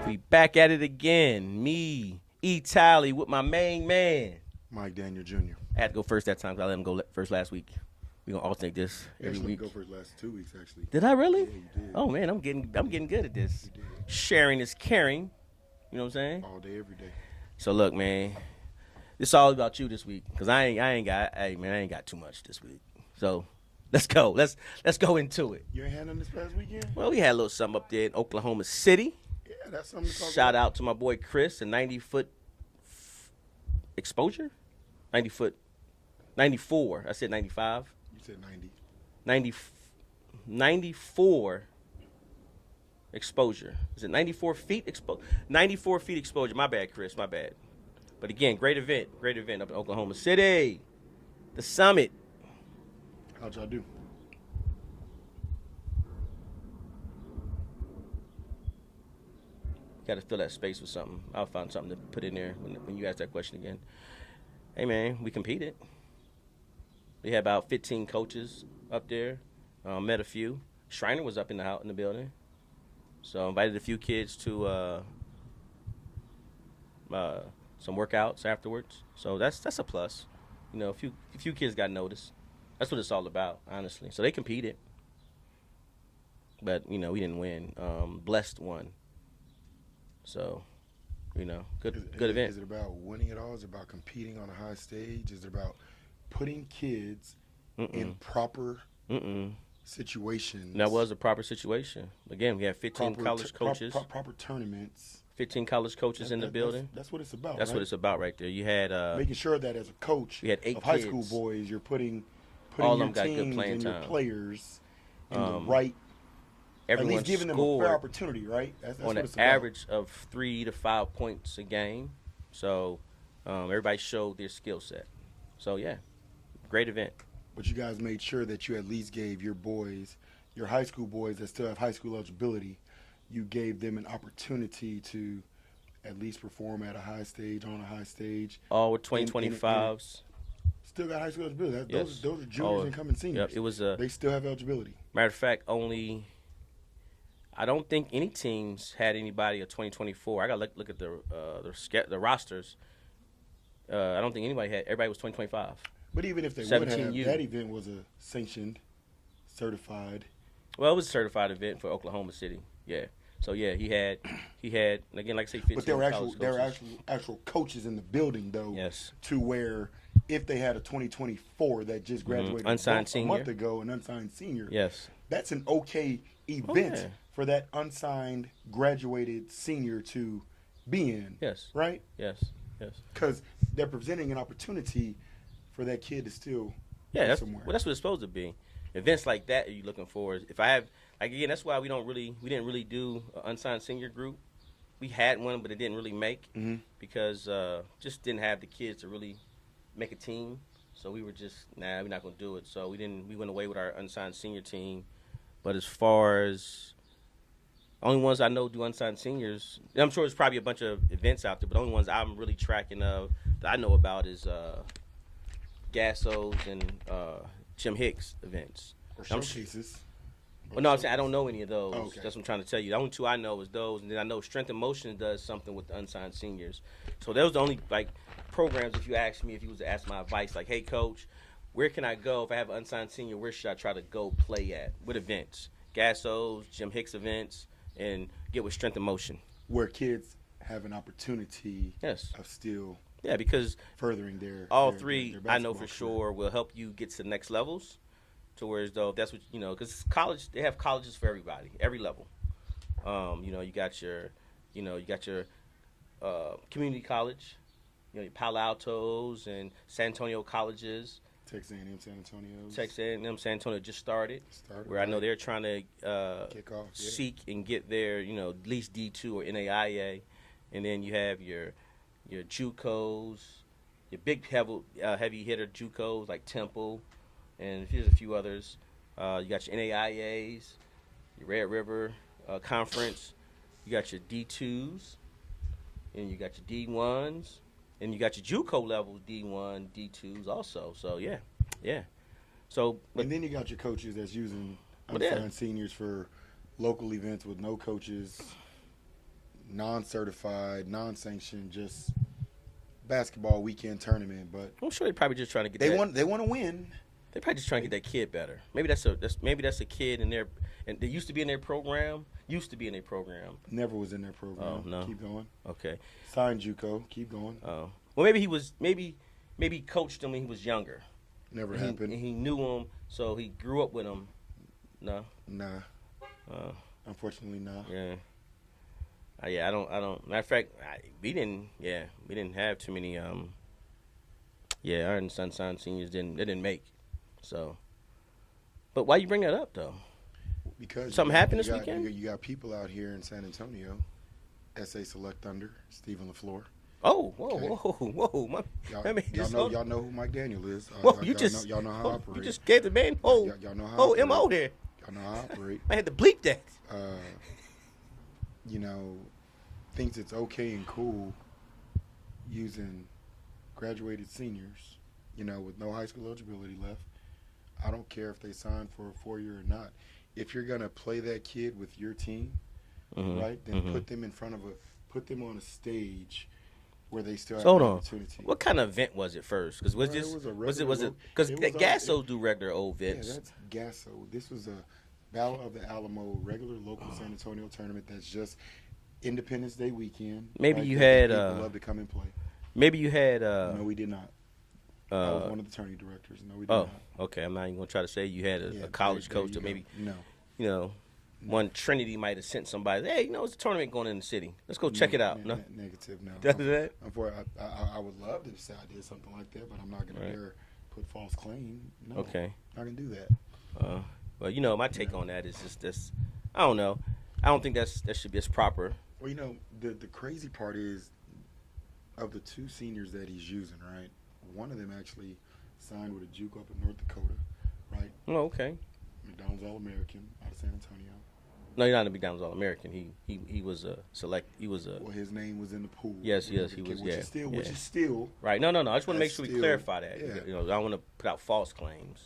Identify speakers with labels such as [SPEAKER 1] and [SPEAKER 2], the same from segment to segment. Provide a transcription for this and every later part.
[SPEAKER 1] We back at it again. Me, E-Tally with my main man.
[SPEAKER 2] Mike Daniel Jr.
[SPEAKER 1] I had to go first that time because I let him go first last week. We're going to alternate this every
[SPEAKER 2] Actually,
[SPEAKER 1] week.
[SPEAKER 2] go for his last 2 weeks, actually.
[SPEAKER 1] Did I really?
[SPEAKER 2] Yeah, you did.
[SPEAKER 1] Oh, man, I'm getting good at this.
[SPEAKER 2] You did.
[SPEAKER 1] Sharing is caring. You know what I'm saying?
[SPEAKER 2] All day, every day.
[SPEAKER 1] So, look, man, it's all about you this week because I ain't got too much this week. So, let's go. Let's go into it.
[SPEAKER 2] You ain't had none this past weekend?
[SPEAKER 1] Well, we had a little something up there in Oklahoma City.
[SPEAKER 2] Yeah, that's something to talk
[SPEAKER 1] Shout
[SPEAKER 2] about.
[SPEAKER 1] out to my boy Chris, a 90-foot exposure? 90-foot. 94. I said 95.
[SPEAKER 2] You said 90.
[SPEAKER 1] 94 exposure. Is it 94 feet 94 feet exposure. My bad, Chris. My bad. But again, great event up in Oklahoma City. The summit.
[SPEAKER 2] How'd y'all do?
[SPEAKER 1] Got to fill that space with something. I'll find something to put in there when you ask that question again. Hey, man, we competed. We had about 15 coaches up there. Met a few. Shriner was up in the building. So invited a few kids to some workouts afterwards. So that's a plus. You know, a few kids got noticed. That's what it's all about, honestly. So they competed. But, you know, we didn't win. Blessed won. So, you know, good event.
[SPEAKER 2] Is it about winning it all? Is it about competing on a high stage? Is it about putting kids in proper situations?
[SPEAKER 1] That was a proper situation. Again, we had 15 college coaches.
[SPEAKER 2] Proper tournaments.
[SPEAKER 1] 15 college coaches in the building.
[SPEAKER 2] That's what it's about.
[SPEAKER 1] That's
[SPEAKER 2] right?
[SPEAKER 1] what it's about right there. You had
[SPEAKER 2] making sure that as a coach
[SPEAKER 1] we had 8
[SPEAKER 2] of high
[SPEAKER 1] kids.
[SPEAKER 2] school boys, you're putting
[SPEAKER 1] All of
[SPEAKER 2] your
[SPEAKER 1] them got good
[SPEAKER 2] teams
[SPEAKER 1] playing
[SPEAKER 2] and
[SPEAKER 1] time.
[SPEAKER 2] your players in the right.
[SPEAKER 1] Everyone
[SPEAKER 2] At least giving them a
[SPEAKER 1] scored
[SPEAKER 2] fair opportunity, right? That's
[SPEAKER 1] on
[SPEAKER 2] what
[SPEAKER 1] an
[SPEAKER 2] it's about.
[SPEAKER 1] average of 3 to 5 points a game. So everybody showed their skill set. So, yeah, great event.
[SPEAKER 2] But you guys made sure that you at least gave your boys, your high school boys that still have high school eligibility, you gave them an opportunity to at least perform at a high stage, on a high stage.
[SPEAKER 1] All with 2025s.
[SPEAKER 2] Still got high school eligibility.
[SPEAKER 1] Yes.
[SPEAKER 2] Those are juniors and coming seniors.
[SPEAKER 1] Yep, it was
[SPEAKER 2] they still have eligibility.
[SPEAKER 1] Matter of fact, I don't think any teams had anybody of 2024. I got to look at the rosters. I don't think everybody was 2025.
[SPEAKER 2] But even if they would
[SPEAKER 1] 17
[SPEAKER 2] have, that event was a sanctioned, certified.
[SPEAKER 1] Well, it was a certified event for Oklahoma City. Yeah. So yeah, he had again, like I say, 15.
[SPEAKER 2] But there were
[SPEAKER 1] coaches.
[SPEAKER 2] actual coaches in the building though.
[SPEAKER 1] Yes.
[SPEAKER 2] To where if they had a 2024 that just graduated
[SPEAKER 1] Unsigned
[SPEAKER 2] a
[SPEAKER 1] senior.
[SPEAKER 2] month ago, an unsigned senior.
[SPEAKER 1] Yes.
[SPEAKER 2] That's an okay event
[SPEAKER 1] yeah.
[SPEAKER 2] for that unsigned graduated senior to be in.
[SPEAKER 1] Yes.
[SPEAKER 2] Right?
[SPEAKER 1] Yes. Yes.
[SPEAKER 2] Because they're presenting an opportunity for that kid to still
[SPEAKER 1] Yeah,
[SPEAKER 2] go somewhere.
[SPEAKER 1] that's what it's supposed to be. Events like that are you looking for? If I have, like, again, that's why we didn't really do an unsigned senior group. We had one, but it didn't really make because just didn't have the kids to really make a team. So we were just we're not gonna do it. So we went away with our unsigned senior team. But as far as only ones I know do unsigned seniors, I'm sure there's probably a bunch of events out there, but the only ones I'm really tracking that I know about is Gassos and Jim Hicks events.
[SPEAKER 2] Or showcases.
[SPEAKER 1] Well, no, I'm saying I don't know any of those.
[SPEAKER 2] Oh, okay.
[SPEAKER 1] That's what I'm trying to tell you. The only 2 I know is those, and then I know Strength and Motion does something with the unsigned seniors. So those are the only programs. If you ask me, if you was to ask my advice, like, hey, coach, where can I go if I have an unsigned senior? Where should I try to go play at? What events? Gassos, Jim Hicks events, and get with Strength and Motion.
[SPEAKER 2] Where kids have an opportunity
[SPEAKER 1] Yes.
[SPEAKER 2] of still
[SPEAKER 1] because
[SPEAKER 2] furthering their
[SPEAKER 1] all
[SPEAKER 2] their-
[SPEAKER 1] three
[SPEAKER 2] their
[SPEAKER 1] I know for
[SPEAKER 2] basketball career.
[SPEAKER 1] sure will help you get to the next levels. To where as though if that's what because college, they have colleges for everybody, every level. You got your community college, your Palo Altos and San Antonio colleges.
[SPEAKER 2] Texas A&M San Antonio.
[SPEAKER 1] Texas A&M San Antonio just started, where I know
[SPEAKER 2] right?
[SPEAKER 1] they're trying to
[SPEAKER 2] Kick off, yeah.
[SPEAKER 1] seek and get their at least D2 or NAIA, and then you have your JUCOs, your big heavy hitter JUCOs like Temple, and here's a few others. You got your NAIAs, your Red River Conference. You got your D2s, and you got your D1s, and you got your JUCO level D1, D2s also. So yeah. So
[SPEAKER 2] And then you got your coaches that's using
[SPEAKER 1] But yeah.
[SPEAKER 2] unsigned seniors for local events with no coaches, non-certified, non-sanctioned, just basketball weekend tournament. But
[SPEAKER 1] I'm sure they're probably just trying to get
[SPEAKER 2] they
[SPEAKER 1] that.
[SPEAKER 2] want to win.
[SPEAKER 1] They're probably just trying to get that kid better. Maybe that's a kid in their, and they used to be in their program.
[SPEAKER 2] Never was in their program.
[SPEAKER 1] Oh no.
[SPEAKER 2] Keep going.
[SPEAKER 1] Okay.
[SPEAKER 2] Signed JUCO. Keep going.
[SPEAKER 1] Oh. Well, maybe he was maybe he coached him when he was younger.
[SPEAKER 2] Never
[SPEAKER 1] And
[SPEAKER 2] happened.
[SPEAKER 1] he knew him, so he grew up with him. No.
[SPEAKER 2] Nah.
[SPEAKER 1] Uh,
[SPEAKER 2] Unfortunately, nah.
[SPEAKER 1] yeah. Yeah. I don't. Matter of fact, we didn't have too many. Our Sunshine seniors didn't make. So. But why you bring that up though?
[SPEAKER 2] Because
[SPEAKER 1] Something happened this
[SPEAKER 2] got,
[SPEAKER 1] weekend?
[SPEAKER 2] You got people out here in San Antonio. SA Select Thunder, Stephen LaFleur.
[SPEAKER 1] Oh,
[SPEAKER 2] Okay.
[SPEAKER 1] whoa!
[SPEAKER 2] Y'all know who Mike Daniel is.
[SPEAKER 1] Whoa,
[SPEAKER 2] Y'all know how I operate.
[SPEAKER 1] You just gave the man
[SPEAKER 2] y'all know how I
[SPEAKER 1] MO
[SPEAKER 2] operate.
[SPEAKER 1] there.
[SPEAKER 2] Y'all know how I operate.
[SPEAKER 1] I had to bleep that.
[SPEAKER 2] Thinks it's okay and cool using graduated seniors, with no high school eligibility left. I don't care if they sign for a 4-year or not. If you're gonna play that kid with your team, right, then put them on a stage where they still have
[SPEAKER 1] So
[SPEAKER 2] an
[SPEAKER 1] hold on.
[SPEAKER 2] opportunity.
[SPEAKER 1] What kind of event was it first? Because was it because Gasso do regular old
[SPEAKER 2] Yeah,
[SPEAKER 1] events?
[SPEAKER 2] that's Gasso. This was a Battle of the Alamo regular local San Antonio tournament that's just Independence Day weekend.
[SPEAKER 1] Maybe
[SPEAKER 2] right,
[SPEAKER 1] you
[SPEAKER 2] that
[SPEAKER 1] had,
[SPEAKER 2] people love to come and play.
[SPEAKER 1] Maybe you had.
[SPEAKER 2] No, we did not. I was one of the tourney directors. No, we did
[SPEAKER 1] Oh,
[SPEAKER 2] not.
[SPEAKER 1] okay. I'm not even gonna try to say you had
[SPEAKER 2] Yeah,
[SPEAKER 1] a college
[SPEAKER 2] there
[SPEAKER 1] coach
[SPEAKER 2] you
[SPEAKER 1] or
[SPEAKER 2] go.
[SPEAKER 1] maybe
[SPEAKER 2] No.
[SPEAKER 1] one Trinity might have sent somebody. Hey, it's a tournament going in the city. Let's go check it out. No,
[SPEAKER 2] Negative, no.
[SPEAKER 1] does that?
[SPEAKER 2] Unfortunately, I would love to say I did something like that, but I'm not going to dare put false claim. No,
[SPEAKER 1] Okay.
[SPEAKER 2] not going to do that.
[SPEAKER 1] Well, my take on that is just this. I don't know. I don't think that should be as proper.
[SPEAKER 2] Well, the crazy part is, of the two seniors that he's using, right? One of them actually signed with a JUCO up in North Dakota, right?
[SPEAKER 1] Oh, okay.
[SPEAKER 2] McDonald's All-American out of San Antonio.
[SPEAKER 1] No, you're not a McDonald's All-American. He was a select. He was a.
[SPEAKER 2] Well, his name was in the pool.
[SPEAKER 1] Yes, he was.
[SPEAKER 2] Which is still
[SPEAKER 1] Right. No. I just want to make
[SPEAKER 2] That's
[SPEAKER 1] sure we
[SPEAKER 2] still-
[SPEAKER 1] clarify that.
[SPEAKER 2] yeah.
[SPEAKER 1] I don't want to put out false claims.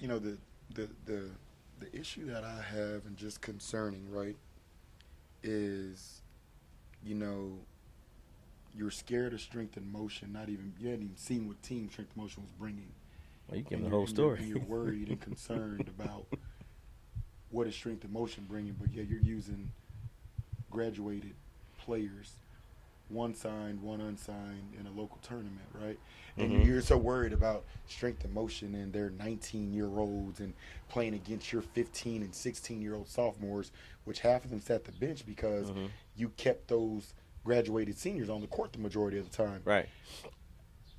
[SPEAKER 2] The issue that I have and just concerning, right, is, you're scared of strength and motion. You hadn't even seen what team strength and motion was bringing.
[SPEAKER 1] Well, you give
[SPEAKER 2] And
[SPEAKER 1] the whole
[SPEAKER 2] and
[SPEAKER 1] story.
[SPEAKER 2] You're worried and concerned about what is strength and motion bringing, but yeah, you're using graduated players, one signed, one unsigned, in a local tournament, right? And you're so worried about strength and motion and they're 19-year-olds and playing against your 15 and 16-year-old sophomores, which half of them sat the bench because you kept those graduated seniors on the court the majority of the time.
[SPEAKER 1] Right.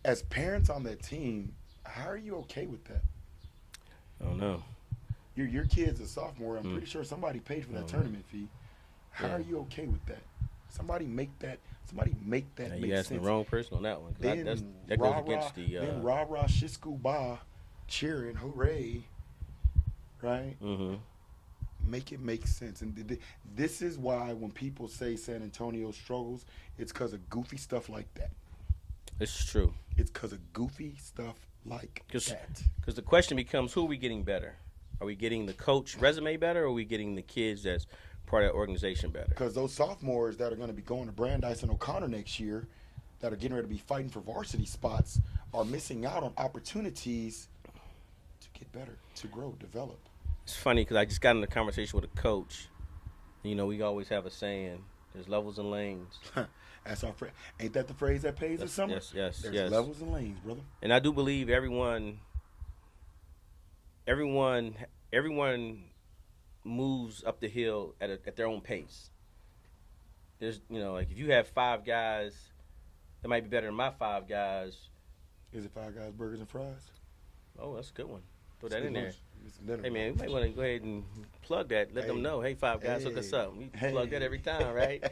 [SPEAKER 2] As parents on that team, how are you okay with that?
[SPEAKER 1] I don't know.
[SPEAKER 2] Your kid's a sophomore. I'm pretty sure somebody paid for that tournament fee. How are you okay with that? Somebody make that
[SPEAKER 1] Now,
[SPEAKER 2] make
[SPEAKER 1] you asking
[SPEAKER 2] sense.
[SPEAKER 1] the wrong person on that one. 'Cause
[SPEAKER 2] Then
[SPEAKER 1] that goes against the.
[SPEAKER 2] then rah shisku ba, cheering, hooray, right? Make it make sense. And this is why when people say San Antonio struggles, it's because of goofy stuff like that.
[SPEAKER 1] It's true.
[SPEAKER 2] It's because of goofy stuff like that.
[SPEAKER 1] Because the question becomes, who are we getting better? Are we getting the coach resume better, or are we getting the kids that's part of that organization better?
[SPEAKER 2] Because those sophomores that are going to be going to Brandeis and O'Connor next year, that are getting ready to be fighting for varsity spots, are missing out on opportunities to get better, to grow, develop.
[SPEAKER 1] It's funny because I just got in a conversation with a coach. We always have a saying: "There's levels and lanes."
[SPEAKER 2] That's our ain't that the phrase that pays this summer?
[SPEAKER 1] Yes.
[SPEAKER 2] There's levels and lanes, brother.
[SPEAKER 1] And I do believe everyone moves up the hill at their own pace. There's, like if you have 5 guys that might be better than my 5 guys.
[SPEAKER 2] Is it Five Guys Burgers and Fries?
[SPEAKER 1] Oh, that's a good one. Throw that in there.
[SPEAKER 2] Hey
[SPEAKER 1] Hey man, we might want to go ahead and plug that. Let them know. Hey, 5 Guys, hook us up. We plug that every time, right?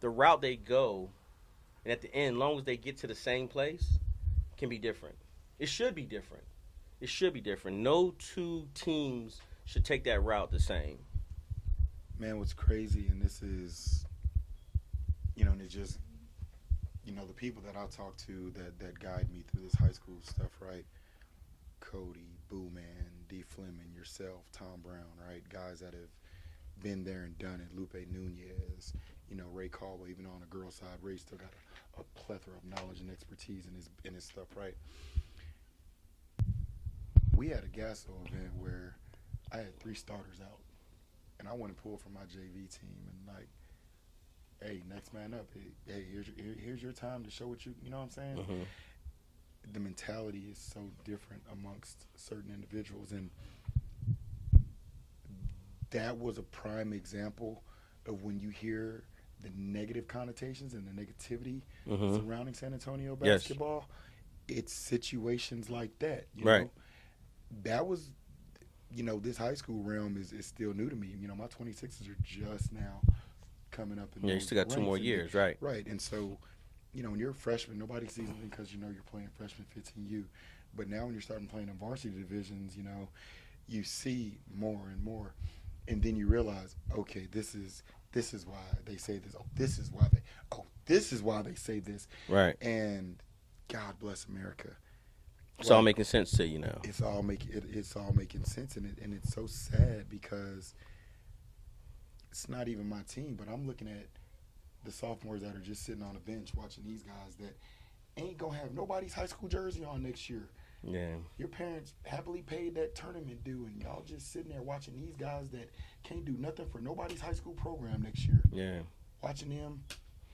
[SPEAKER 1] The route they go, and at the end, as long as they get to the same place, can be different. It should be different. No 2 teams should take that route the same.
[SPEAKER 2] Man, what's crazy, and this is, and it's just, the people that I talk to that guide me through this high school stuff, right? Cody, Boo Man, D. Fleming, yourself, Tom Brown, right? Guys that have been there and done it. Lupe Nunez, Ray Caldwell, even on the girls' side, Ray still got a plethora of knowledge and expertise in his stuff, right? We had a Gasso event where I had 3 starters out, and I went and pulled from my JV team, and like, hey, next man up. Hey, here's your time to show what you know what I'm saying?
[SPEAKER 1] Mm-hmm.
[SPEAKER 2] The mentality is so different amongst certain individuals, and that was a prime example of when you hear the negative connotations and the negativity surrounding San Antonio basketball. Yes. It's situations like that. You know? That was, this high school realm is still new to me. My 26s are just now coming up.
[SPEAKER 1] You still got 2 more years, right?
[SPEAKER 2] Right, and so, when you're a freshman, nobody sees anything because you're playing freshman 15U. But now when you're starting playing in varsity divisions, you see more and more. And then you realize, okay, this is why they say this. This is why they say this.
[SPEAKER 1] Right.
[SPEAKER 2] And God bless America.
[SPEAKER 1] It's all making sense to you now.
[SPEAKER 2] It's all making sense, and it's so sad because it's not even my team, but I'm looking at the sophomores that are just sitting on a bench watching these guys that ain't gonna have nobody's high school jersey on next year.
[SPEAKER 1] Yeah.
[SPEAKER 2] Your parents happily paid that tournament due, and y'all just sitting there watching these guys that can't do nothing for nobody's high school program next year.
[SPEAKER 1] Yeah.
[SPEAKER 2] Watching them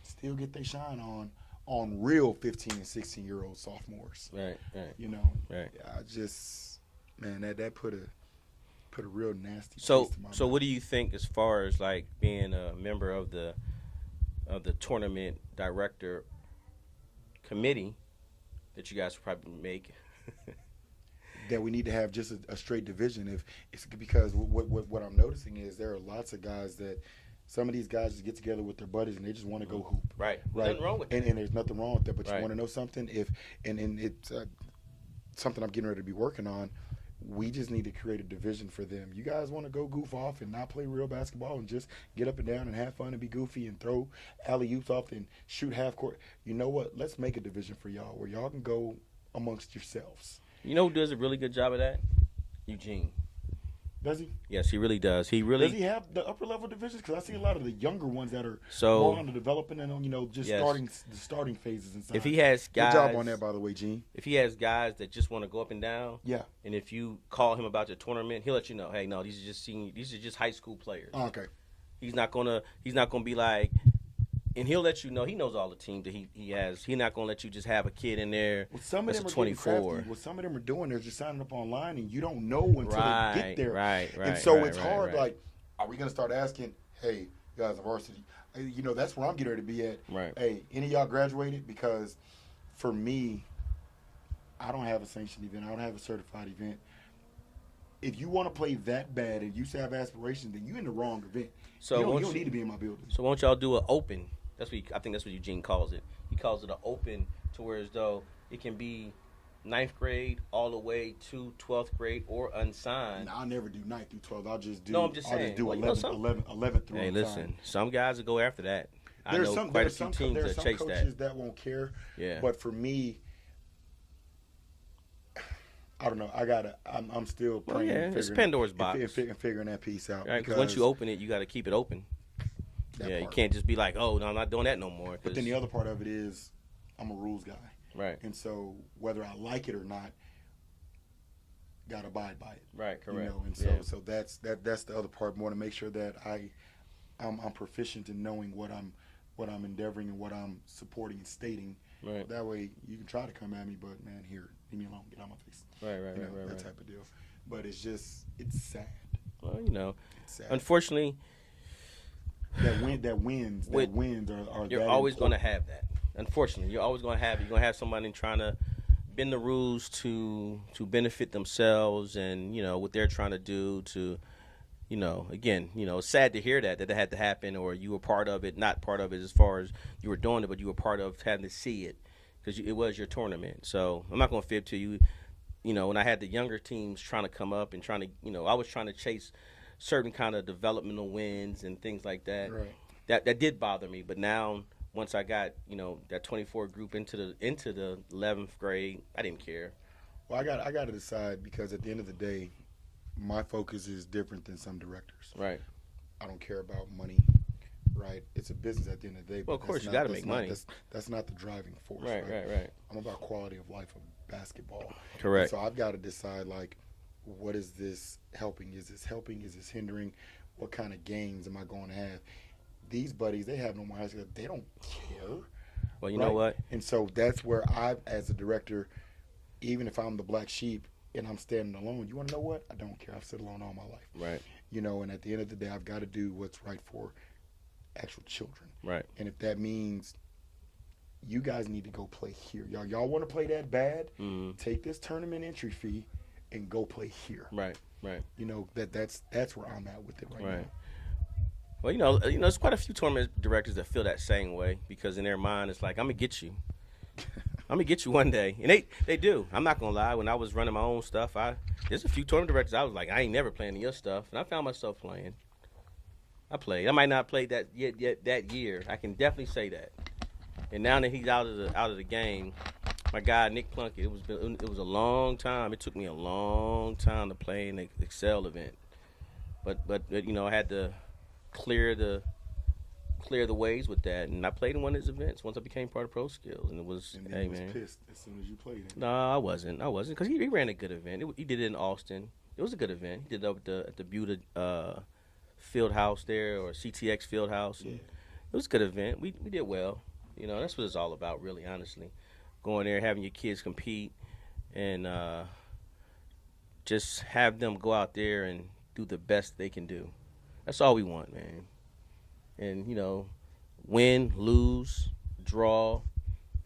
[SPEAKER 2] still get their shine on real 15 and 16-year-old sophomores.
[SPEAKER 1] Right.
[SPEAKER 2] Right. I just, man, that put a real nasty taste
[SPEAKER 1] So
[SPEAKER 2] in my mouth.
[SPEAKER 1] what do you think as far as like being a member of the tournament director committee that you guys will probably make?
[SPEAKER 2] That we need to have just a straight division. If it's because what I'm noticing is there are lots of guys that some of these guys just get together with their buddies and they just want to go hoop.
[SPEAKER 1] Right.
[SPEAKER 2] Right.
[SPEAKER 1] Nothing wrong with that.
[SPEAKER 2] And there's nothing wrong with that. But
[SPEAKER 1] Right.
[SPEAKER 2] you want to know something? And it's something I'm getting ready to be working on. We just need to create a division for them. You guys want to go goof off and not play real basketball and just get up and down and have fun and be goofy and throw alley-oops off and shoot half court. You know what? Let's make a division for y'all where y'all can go amongst yourselves.
[SPEAKER 1] You know who does a really good job of that? Eugene.
[SPEAKER 2] Does he?
[SPEAKER 1] Yes, he really does. Does
[SPEAKER 2] he have the upper level divisions? Because I see a lot of the younger ones that are
[SPEAKER 1] So-
[SPEAKER 2] more on the developing and just
[SPEAKER 1] Yes.
[SPEAKER 2] starting phases inside.
[SPEAKER 1] If he has guys,
[SPEAKER 2] good job on that, by the way, Gene.
[SPEAKER 1] if he has guys that just want to go up and down,
[SPEAKER 2] Yeah.
[SPEAKER 1] and if you call him about the tournament, he'll let you know, hey, no, these are just high school players.
[SPEAKER 2] Oh, okay.
[SPEAKER 1] He's not gonna be like, and he'll let you know he knows all the teams that he has. He's not gonna let you just have a kid in there
[SPEAKER 2] Well, some of
[SPEAKER 1] that's
[SPEAKER 2] them
[SPEAKER 1] a
[SPEAKER 2] are getting
[SPEAKER 1] 24.
[SPEAKER 2] crafty. What some of them are doing, they're just signing up online, and you don't know until they get there.
[SPEAKER 1] Right.
[SPEAKER 2] And so
[SPEAKER 1] right,
[SPEAKER 2] it's
[SPEAKER 1] right,
[SPEAKER 2] hard.
[SPEAKER 1] right.
[SPEAKER 2] Like, are we gonna start asking? Hey, you guys, are varsity. That's where I'm getting ready to be at.
[SPEAKER 1] Right.
[SPEAKER 2] Hey, any of y'all graduated? Because for me, I don't have a sanctioned event. I don't have a certified event. If you want to play that bad and you have aspirations, then you're in the wrong event.
[SPEAKER 1] So
[SPEAKER 2] you don't need to be in my building.
[SPEAKER 1] So won't y'all do an open? I think that's what Eugene calls it. He calls it an open, to where as though it can be 9th grade all the way to 12th grade or unsigned.
[SPEAKER 2] Nah, I'll never do 9th through 12th. I'll just do.
[SPEAKER 1] No, I'm just
[SPEAKER 2] I'll
[SPEAKER 1] saying.
[SPEAKER 2] just do
[SPEAKER 1] Well,
[SPEAKER 2] 11th through.
[SPEAKER 1] Hey,
[SPEAKER 2] unsigned.
[SPEAKER 1] listen, some guys will go after that. I
[SPEAKER 2] There's
[SPEAKER 1] know quite a few teams
[SPEAKER 2] there's
[SPEAKER 1] that
[SPEAKER 2] some
[SPEAKER 1] chase
[SPEAKER 2] coaches
[SPEAKER 1] that.
[SPEAKER 2] that won't care.
[SPEAKER 1] Yeah.
[SPEAKER 2] But for me, I don't know. I'm still praying.
[SPEAKER 1] yeah,
[SPEAKER 2] and
[SPEAKER 1] it's
[SPEAKER 2] figuring-
[SPEAKER 1] Pandora's box.
[SPEAKER 2] and figuring that piece out.
[SPEAKER 1] Right, because once you open it, you got to keep it open.
[SPEAKER 2] that
[SPEAKER 1] Yeah, you
[SPEAKER 2] part.
[SPEAKER 1] can't just be like, oh, no, I'm not doing that no more.
[SPEAKER 2] But then the other part of it is, I'm a rules guy,
[SPEAKER 1] Right,
[SPEAKER 2] and so whether I like it or not, got to abide by it.
[SPEAKER 1] right, correct.
[SPEAKER 2] And so
[SPEAKER 1] Yeah.
[SPEAKER 2] so that's the other part. More to make sure that I'm proficient in knowing what I'm endeavoring and what I'm supporting and stating.
[SPEAKER 1] Right,
[SPEAKER 2] That way you can try to come at me, but man, here, leave me alone, get out my face.
[SPEAKER 1] right,
[SPEAKER 2] That type of deal. But it's sad.
[SPEAKER 1] Well,
[SPEAKER 2] It's sad.
[SPEAKER 1] unfortunately,
[SPEAKER 2] that wins are
[SPEAKER 1] you're
[SPEAKER 2] that
[SPEAKER 1] always going to
[SPEAKER 2] important.
[SPEAKER 1] have that. Unfortunately, you're always going to have somebody trying to bend the rules to benefit themselves and, what they're trying to do to, again, it's sad to hear that had to happen, or you were part of it, not part of it as far as you were doing it, but you were part of having to see it because it was your tournament. So I'm not going to fib to you. When I had the younger teams trying to come up and trying to, I was trying to chase certain kind of developmental wins and things like that.
[SPEAKER 2] Right.
[SPEAKER 1] That did bother me. But now, once I got, that 24 group into the 11th grade, I didn't care.
[SPEAKER 2] Well, I got to decide, because at the end of the day, my focus is different than some directors.
[SPEAKER 1] Right.
[SPEAKER 2] I don't care about money. right? It's a business at the end of the day.
[SPEAKER 1] Well, of
[SPEAKER 2] but
[SPEAKER 1] course,
[SPEAKER 2] that's
[SPEAKER 1] you
[SPEAKER 2] not-
[SPEAKER 1] got to
[SPEAKER 2] that's
[SPEAKER 1] make
[SPEAKER 2] not-
[SPEAKER 1] money.
[SPEAKER 2] That's not the driving force.
[SPEAKER 1] Right.
[SPEAKER 2] I'm about quality of life of basketball.
[SPEAKER 1] Correct.
[SPEAKER 2] And so I've got to decide, like, what is this helping? Is this helping? Is this hindering? What kind of games am I going to have? These buddies, they have no more high school. They don't care.
[SPEAKER 1] Well, you know what?
[SPEAKER 2] And so that's where I, as a director, even if I'm the black sheep and I'm standing alone, you want to know what? I don't care. I've stood alone all my life.
[SPEAKER 1] Right.
[SPEAKER 2] You know, and at the end of the day, I've got to do what's right for actual children.
[SPEAKER 1] Right.
[SPEAKER 2] And if that means you guys need to go play here, y'all want to play that bad, take this tournament entry fee and go play here.
[SPEAKER 1] Right.
[SPEAKER 2] You know, that's where I'm at with it right now.
[SPEAKER 1] Well, there's quite a few tournament directors that feel that same way because in their mind it's like, I'm gonna get you. I'm gonna get you one day, and they do. I'm not gonna lie. When I was running my own stuff, there's a few tournament directors I was like, I ain't never playing your stuff, and I found myself playing. I played. I might not play that yet that year. I can definitely say that. And now that he's out of the game, my guy Nick Plunkett, it was a long time. It took me a long time to play in the Excel event, but I had to clear the ways with that, and I played in one of his events once I became part of Pro Skills, and it was,
[SPEAKER 2] And then
[SPEAKER 1] hey
[SPEAKER 2] he was
[SPEAKER 1] man,
[SPEAKER 2] pissed as soon as you played it.
[SPEAKER 1] no, I wasn't, because he ran a good event. He did it in Austin. It was a good event. He did it up at the Buda Field House there, or CTX Field House.
[SPEAKER 2] Yeah.
[SPEAKER 1] It was a good event. We did well. That's what it's all about, really, honestly. Going there, having your kids compete, and just have them go out there and do the best they can do. That's all we want, man. And, win, lose, draw.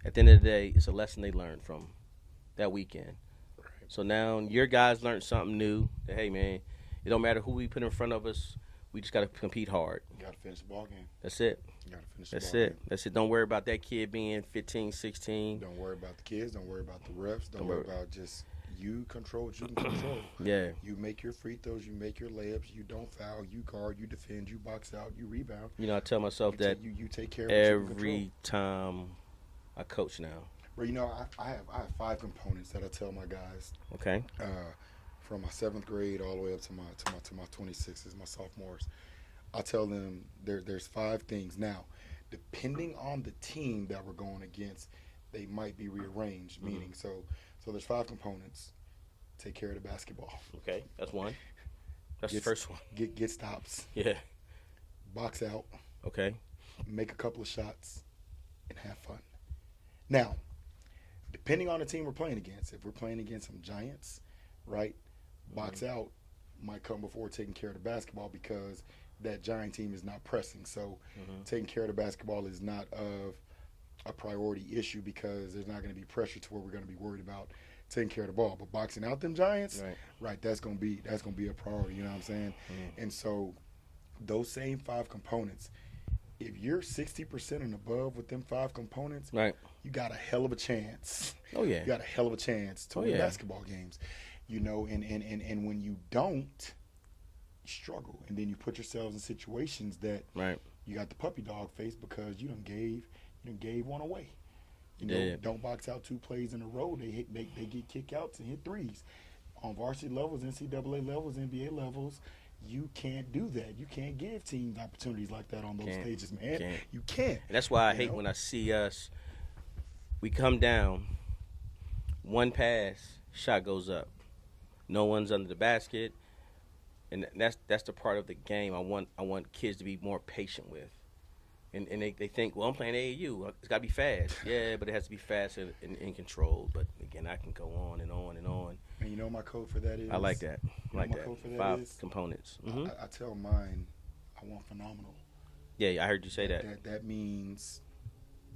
[SPEAKER 1] At the end of the day, it's a lesson they learned from that weekend.
[SPEAKER 2] Right.
[SPEAKER 1] So now your guys learned something new. That, hey, man, it don't matter who we put in front of us. We just got to compete hard.
[SPEAKER 2] You got to finish the ball game.
[SPEAKER 1] That's it.
[SPEAKER 2] You got to finish
[SPEAKER 1] That's
[SPEAKER 2] the ball
[SPEAKER 1] it.
[SPEAKER 2] game.
[SPEAKER 1] That's it. Don't worry about that kid being 15, 16.
[SPEAKER 2] Don't worry about the kids. Don't worry about the refs. Don't worry about just you control what you can control.
[SPEAKER 1] Yeah.
[SPEAKER 2] You make your free throws. You make your layups. You don't foul. You guard. You defend. You box out. You rebound.
[SPEAKER 1] I tell myself that
[SPEAKER 2] you take care of what you can control.
[SPEAKER 1] every time I coach now.
[SPEAKER 2] But I have 5 components that I tell my guys.
[SPEAKER 1] Okay.
[SPEAKER 2] From my 7th grade all the way up to my 26s, my sophomores. I tell them there's 5 things. Now, depending on the team that we're going against, they might be rearranged. Meaning, so there's 5 components. Take care of the basketball.
[SPEAKER 1] Okay, that's one. That's the first one.
[SPEAKER 2] Get stops.
[SPEAKER 1] Yeah.
[SPEAKER 2] Box out.
[SPEAKER 1] Okay.
[SPEAKER 2] Make a couple of shots, and have fun. Now, depending on the team we're playing against, if we're playing against some giants, right, box out might come before taking care of the basketball because that giant team is not pressing. So taking care of the basketball is not of a priority issue because there's not going to be pressure to where we're going to be worried about taking care of the ball. But boxing out them giants, right, that's going to be a priority, you know what I'm saying? And so those same 5 components, if you're 60% and above with them 5 components,
[SPEAKER 1] right,
[SPEAKER 2] you got a hell of a chance.
[SPEAKER 1] Oh yeah.
[SPEAKER 2] You got a hell of a chance to win basketball games. And when you don't, you struggle. And then you put yourselves in situations that you got the puppy dog face because you done gave one away. Don't box out 2 plays in a row. They get kickouts and hit threes. On varsity levels, NCAA levels, NBA levels, you can't do that. You can't give teams opportunities like that on those stages, man. You can't.
[SPEAKER 1] And that's why I hate when I see us. We come down, one pass, shot goes up. No one's under the basket, and that's the part of the game I want kids to be more patient with. And they think, well, I'm playing AAU. It's got to be fast. Yeah, but it has to be fast and controlled. But, again, I can go on and on and on.
[SPEAKER 2] And you know my code for that is?
[SPEAKER 1] I like that.
[SPEAKER 2] Code for that
[SPEAKER 1] 5 components.
[SPEAKER 2] I tell mine, I want phenomenal.
[SPEAKER 1] Yeah, I heard you say that.
[SPEAKER 2] That means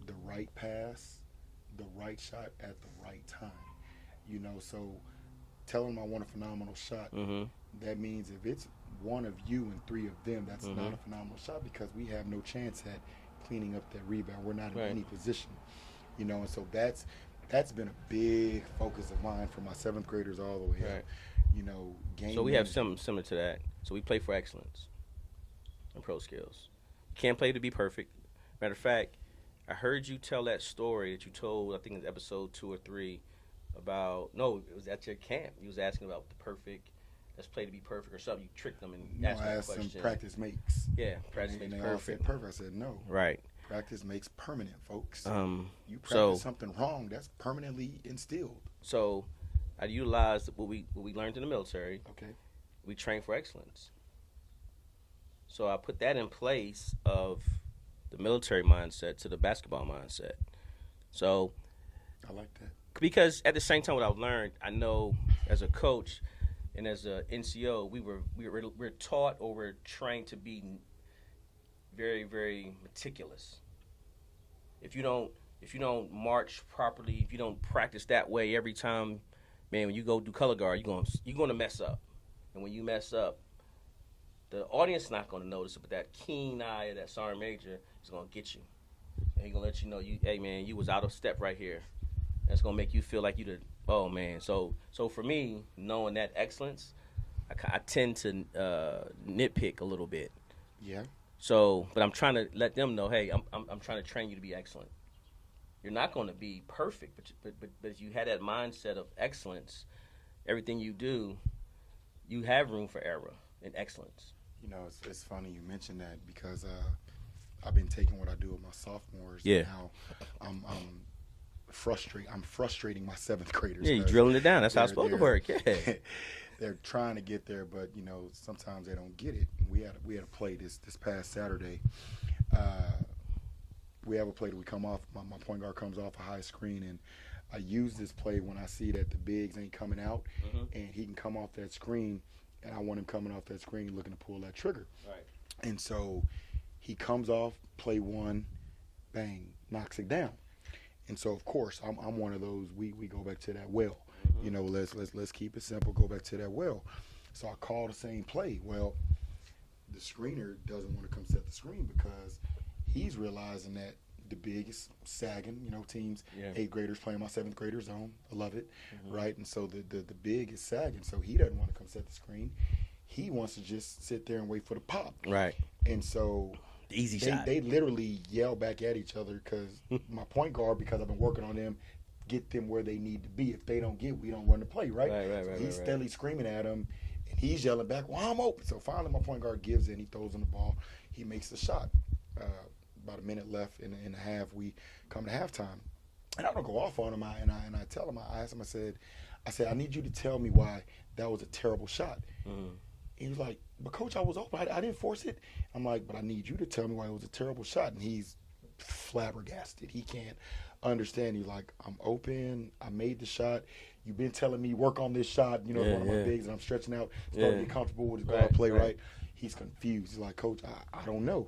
[SPEAKER 2] the right pass, the right shot at the right time. So tell them I want a phenomenal shot. That means if it's one of you and 3 of them, that's not a phenomenal shot because we have no chance at cleaning up that rebound. We're not in any position, and so that's been a big focus of mine for my 7th graders all the way up. Game.
[SPEAKER 1] So we have something similar to that. So we play for excellence and Pro Skills. You can't play to be perfect. Matter of fact, I heard you tell that story that you told, I think in episode 2 or 3, about, no, it was at your camp. You was asking about the perfect let's play to be perfect or something. You trick them and
[SPEAKER 2] No,
[SPEAKER 1] ask
[SPEAKER 2] I
[SPEAKER 1] that
[SPEAKER 2] asked them,
[SPEAKER 1] question.
[SPEAKER 2] practice makes.
[SPEAKER 1] Yeah, practice
[SPEAKER 2] And
[SPEAKER 1] makes
[SPEAKER 2] they all said
[SPEAKER 1] perfect.
[SPEAKER 2] perfect. I said, no.
[SPEAKER 1] Right.
[SPEAKER 2] Practice makes permanent, folks. You practice
[SPEAKER 1] So
[SPEAKER 2] something wrong, that's permanently instilled.
[SPEAKER 1] so I utilized what we learned in the military.
[SPEAKER 2] Okay.
[SPEAKER 1] We train for excellence. So I put that in place of the military mindset to the basketball mindset. So
[SPEAKER 2] I like that.
[SPEAKER 1] because at the same time, what I've learned, I know as a coach and as a NCO, we're taught or we're trained to be very, very meticulous. If you don't march properly, if you don't practice that way every time, man, when you go do color guard, you're gonna mess up. And when you mess up, the audience is not gonna notice it, but that keen eye of that sergeant major is gonna get you. And he's gonna let you know, hey man, you was out of step right here. That's gonna make you feel like you did. Oh man, so for me, knowing that excellence, I tend to nitpick a little bit.
[SPEAKER 2] Yeah.
[SPEAKER 1] So, but I'm trying to let them know, hey, I'm trying to train you to be excellent. You're not going to be perfect, but if you had that mindset of excellence, everything you do, you have room for error and excellence.
[SPEAKER 2] You know, it's funny you mentioned that because I've been taking what I do with my sophomores.
[SPEAKER 1] Yeah.
[SPEAKER 2] And how I'm frustrating my seventh graders.
[SPEAKER 1] Yeah, you're drilling it down. That's how it's supposed to work. Yeah.
[SPEAKER 2] They're trying to get there, but you know sometimes they don't get it. We had a play this past Saturday. We have a play that we come off. My point guard comes off a high screen, and I use this play when I see that the bigs ain't coming out, and he can come off that screen, and I want him coming off that screen looking to pull that trigger.
[SPEAKER 1] Right.
[SPEAKER 2] And so he comes off, play one, bang, knocks it down. And so of course I'm one of those. We go back to that well. You know, let's keep it simple. Go back to that well. So I call the same play. Well, the screener doesn't want to come set the screen because he's realizing that the big is sagging. You know, teams, 8th graders playing my 7th grader zone. I love it, right? And so the big is sagging. So he doesn't want to come set the screen. He wants to just sit there and wait for the pop.
[SPEAKER 1] Right.
[SPEAKER 2] And so
[SPEAKER 1] The easy shot.
[SPEAKER 2] They literally yell back at each other because my point guard, because I've been working on them, get them where they need to be. If they don't get, we don't run the play, right?
[SPEAKER 1] Right.
[SPEAKER 2] He's steadily screaming at him, and he's yelling back, well, I'm open. So finally my point guard gives in. He throws in the ball. He makes the shot. About a minute left in the half. We come to halftime. And I don't go off on him. I tell him, I asked him, I said, I need you to tell me why that was a terrible shot. He was like, but coach, I was open. I didn't force it. I'm like, but I need you to tell me why it was a terrible shot. And he's flabbergasted. He can't understand. He's like, I'm open. I made the shot. You've been telling me work on this shot. You know, one of my bigs, and I'm stretching out, starting to get comfortable with his guard play, right? He's confused. He's like, coach, I don't know.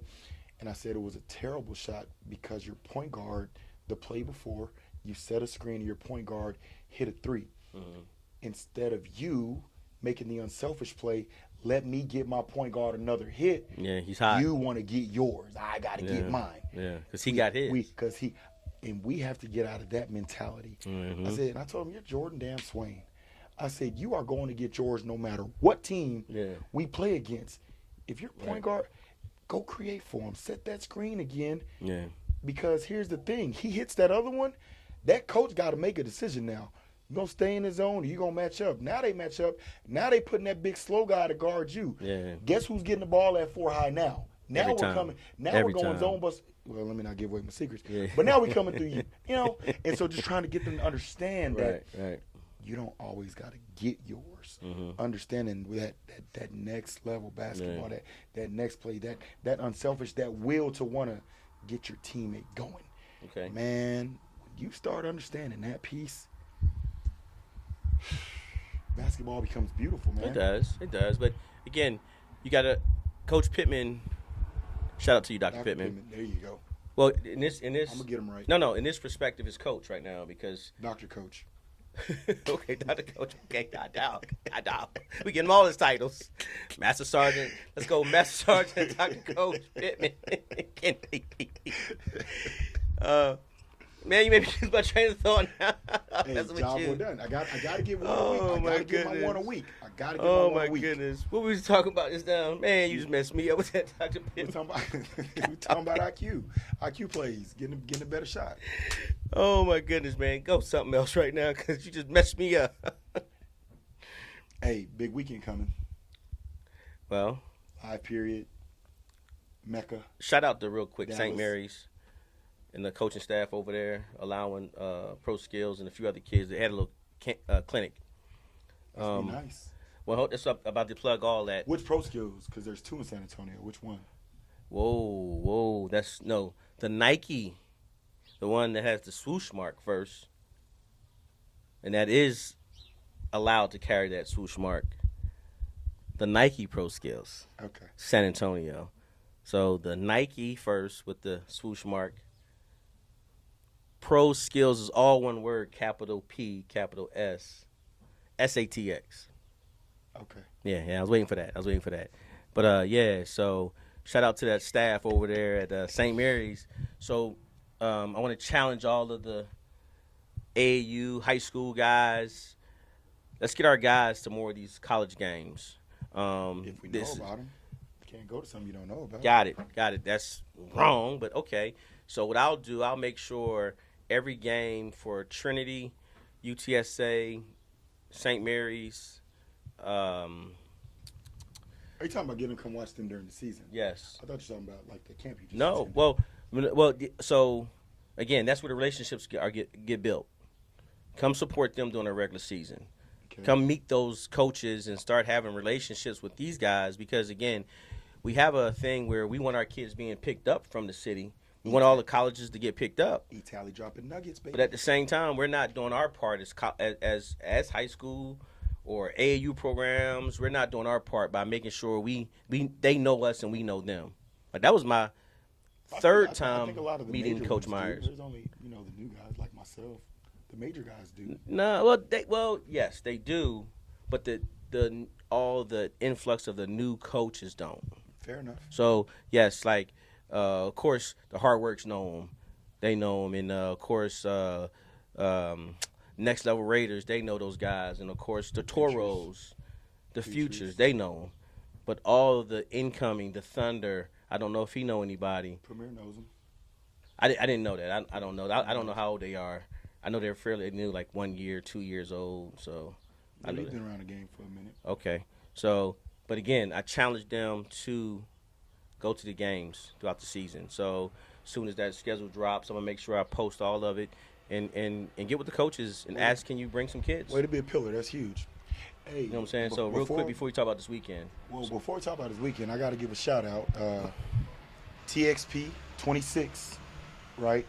[SPEAKER 2] And I said it was a terrible shot because your point guard, the play before, you set a screen and your point guard hit a three. Instead of you making the unselfish play, let me get my point guard another hit.
[SPEAKER 1] Yeah, he's hot.
[SPEAKER 2] You want to get yours. I got to get mine.
[SPEAKER 1] Yeah, because he got his.
[SPEAKER 2] And we have to get out of that mentality. I said, and I told him, you're Jordan Damn Swain. I said, you are going to get yours no matter what team we play against. If you're point guard, go create for him. Set that screen again.
[SPEAKER 1] Yeah.
[SPEAKER 2] Because here's the thing. He hits that other one, that coach got to make a decision now. You going to stay in his zone or you going to match up? Now they match up. Now they putting that big slow guy to guard you.
[SPEAKER 1] Yeah.
[SPEAKER 2] Guess who's getting the ball at 4 high now? Now
[SPEAKER 1] Every
[SPEAKER 2] we're
[SPEAKER 1] time.
[SPEAKER 2] coming. Now
[SPEAKER 1] Every
[SPEAKER 2] we're going
[SPEAKER 1] time.
[SPEAKER 2] zone bust. Well, let me not give away my secrets.
[SPEAKER 1] Yeah.
[SPEAKER 2] But now we're coming through you. You know? And so just trying to get them to understand that
[SPEAKER 1] Right.
[SPEAKER 2] you don't always got to get yours. Understanding that next level basketball, that next play, that unselfish, that will to want to get your teammate going.
[SPEAKER 1] Okay.
[SPEAKER 2] Man, when you start understanding that piece, basketball becomes beautiful, man.
[SPEAKER 1] It does. But again, you got to, Coach Pittman. Shout out to you, Dr. Pittman.
[SPEAKER 2] There you go.
[SPEAKER 1] Well, in this,
[SPEAKER 2] I'm gonna get him right.
[SPEAKER 1] No. In this perspective, is coach right now because.
[SPEAKER 2] Dr. Coach.
[SPEAKER 1] Okay, Dr. Coach. Okay, God down. We getting all his titles. Master Sergeant. Let's go, Master Sergeant, Dr. Coach Pittman. Man, you made me lose my train of thought now.
[SPEAKER 2] Hey,
[SPEAKER 1] That's what
[SPEAKER 2] job
[SPEAKER 1] you.
[SPEAKER 2] well done. I got to get one a week. I got to get my one a week. I got to get
[SPEAKER 1] Oh
[SPEAKER 2] my one
[SPEAKER 1] my
[SPEAKER 2] a week.
[SPEAKER 1] goodness. What we was talking about just now? Man, you just messed me up with that, Dr.
[SPEAKER 2] We're
[SPEAKER 1] Pittman.
[SPEAKER 2] talking about IQ. IQ plays, getting a better shot.
[SPEAKER 1] Oh my goodness, man. Go something else right now because you just messed me up.
[SPEAKER 2] Hey, big weekend coming.
[SPEAKER 1] Well,
[SPEAKER 2] Live period. Mecca.
[SPEAKER 1] shout out to real quick
[SPEAKER 2] Dallas.
[SPEAKER 1] St. Mary's and the coaching staff over there, allowing Pro Skills and a few other kids. They had a little clinic.
[SPEAKER 2] Must be nice.
[SPEAKER 1] Well, it's about to plug all that.
[SPEAKER 2] Which Pro Skills? Because there's 2 in San Antonio. Which one?
[SPEAKER 1] Whoa, that's the Nike, the one that has the swoosh mark first, and that is allowed to carry that swoosh mark. The Nike Pro Skills,
[SPEAKER 2] Okay.
[SPEAKER 1] San Antonio. So the Nike first with the swoosh mark. Pro Skills is all one word, capital P, capital S, SATX.
[SPEAKER 2] Okay.
[SPEAKER 1] Yeah, I was waiting for that. But yeah, so shout out to that staff over there at St. Mary's. So I want to challenge all of the AAU high school guys. Let's get our guys to more of these college games.
[SPEAKER 2] If we know about them, you can't go to something you don't know about.
[SPEAKER 1] Got it. That's wrong, but okay. So what I'll do, I'll make sure every game for Trinity, UTSA, St. Mary's.
[SPEAKER 2] Are you talking about getting them to come watch them during the season?
[SPEAKER 1] Yes.
[SPEAKER 2] I thought you were talking about like the camp you just
[SPEAKER 1] No.
[SPEAKER 2] attended.
[SPEAKER 1] Well. So again, that's where the relationships get built. Come support them during the regular season.
[SPEAKER 2] Okay.
[SPEAKER 1] Come meet those coaches and start having relationships with these guys because again, we have a thing where we want our kids being picked up from the city. We want all the colleges to get picked up.
[SPEAKER 2] E-Tally dropping nuggets, baby.
[SPEAKER 1] But at the same time, we're not doing our part as high school or AAU programs. We're not doing our part by making sure they know us and we know them. Like that was my third
[SPEAKER 2] I
[SPEAKER 1] time
[SPEAKER 2] think a lot of the
[SPEAKER 1] meeting
[SPEAKER 2] major
[SPEAKER 1] Coach
[SPEAKER 2] ones do.
[SPEAKER 1] Myers.
[SPEAKER 2] There's only the new guys like myself. The major guys do.
[SPEAKER 1] No, yes, they do, but all the influx of the new coaches don't.
[SPEAKER 2] Fair enough.
[SPEAKER 1] So yes, like of course the Hard Works know them, they know them, and of course Next Level Raiders, they know those guys, and of course the Toros, the Futures, they know them. But all of the incoming, the Thunder, I don't know if he know anybody.
[SPEAKER 2] Premier knows them.
[SPEAKER 1] I didn't know that. I don't know. I don't know how old they are. I know they're fairly new, like 1 year, 2 years old. So I know
[SPEAKER 2] They've
[SPEAKER 1] that.
[SPEAKER 2] been around the game for a minute.
[SPEAKER 1] Okay. So, but again, I challenge them to go to the games throughout the season. So as soon as that schedule drops, I'm gonna make sure I post all of it and get with the coaches and ask, can you bring some kids?
[SPEAKER 2] Way to be a pillar. That's huge. Hey,
[SPEAKER 1] You know what I'm saying? So real quick before we talk about this weekend.
[SPEAKER 2] Well, before we talk about this weekend, I got to give a shout out. TXP 26, right?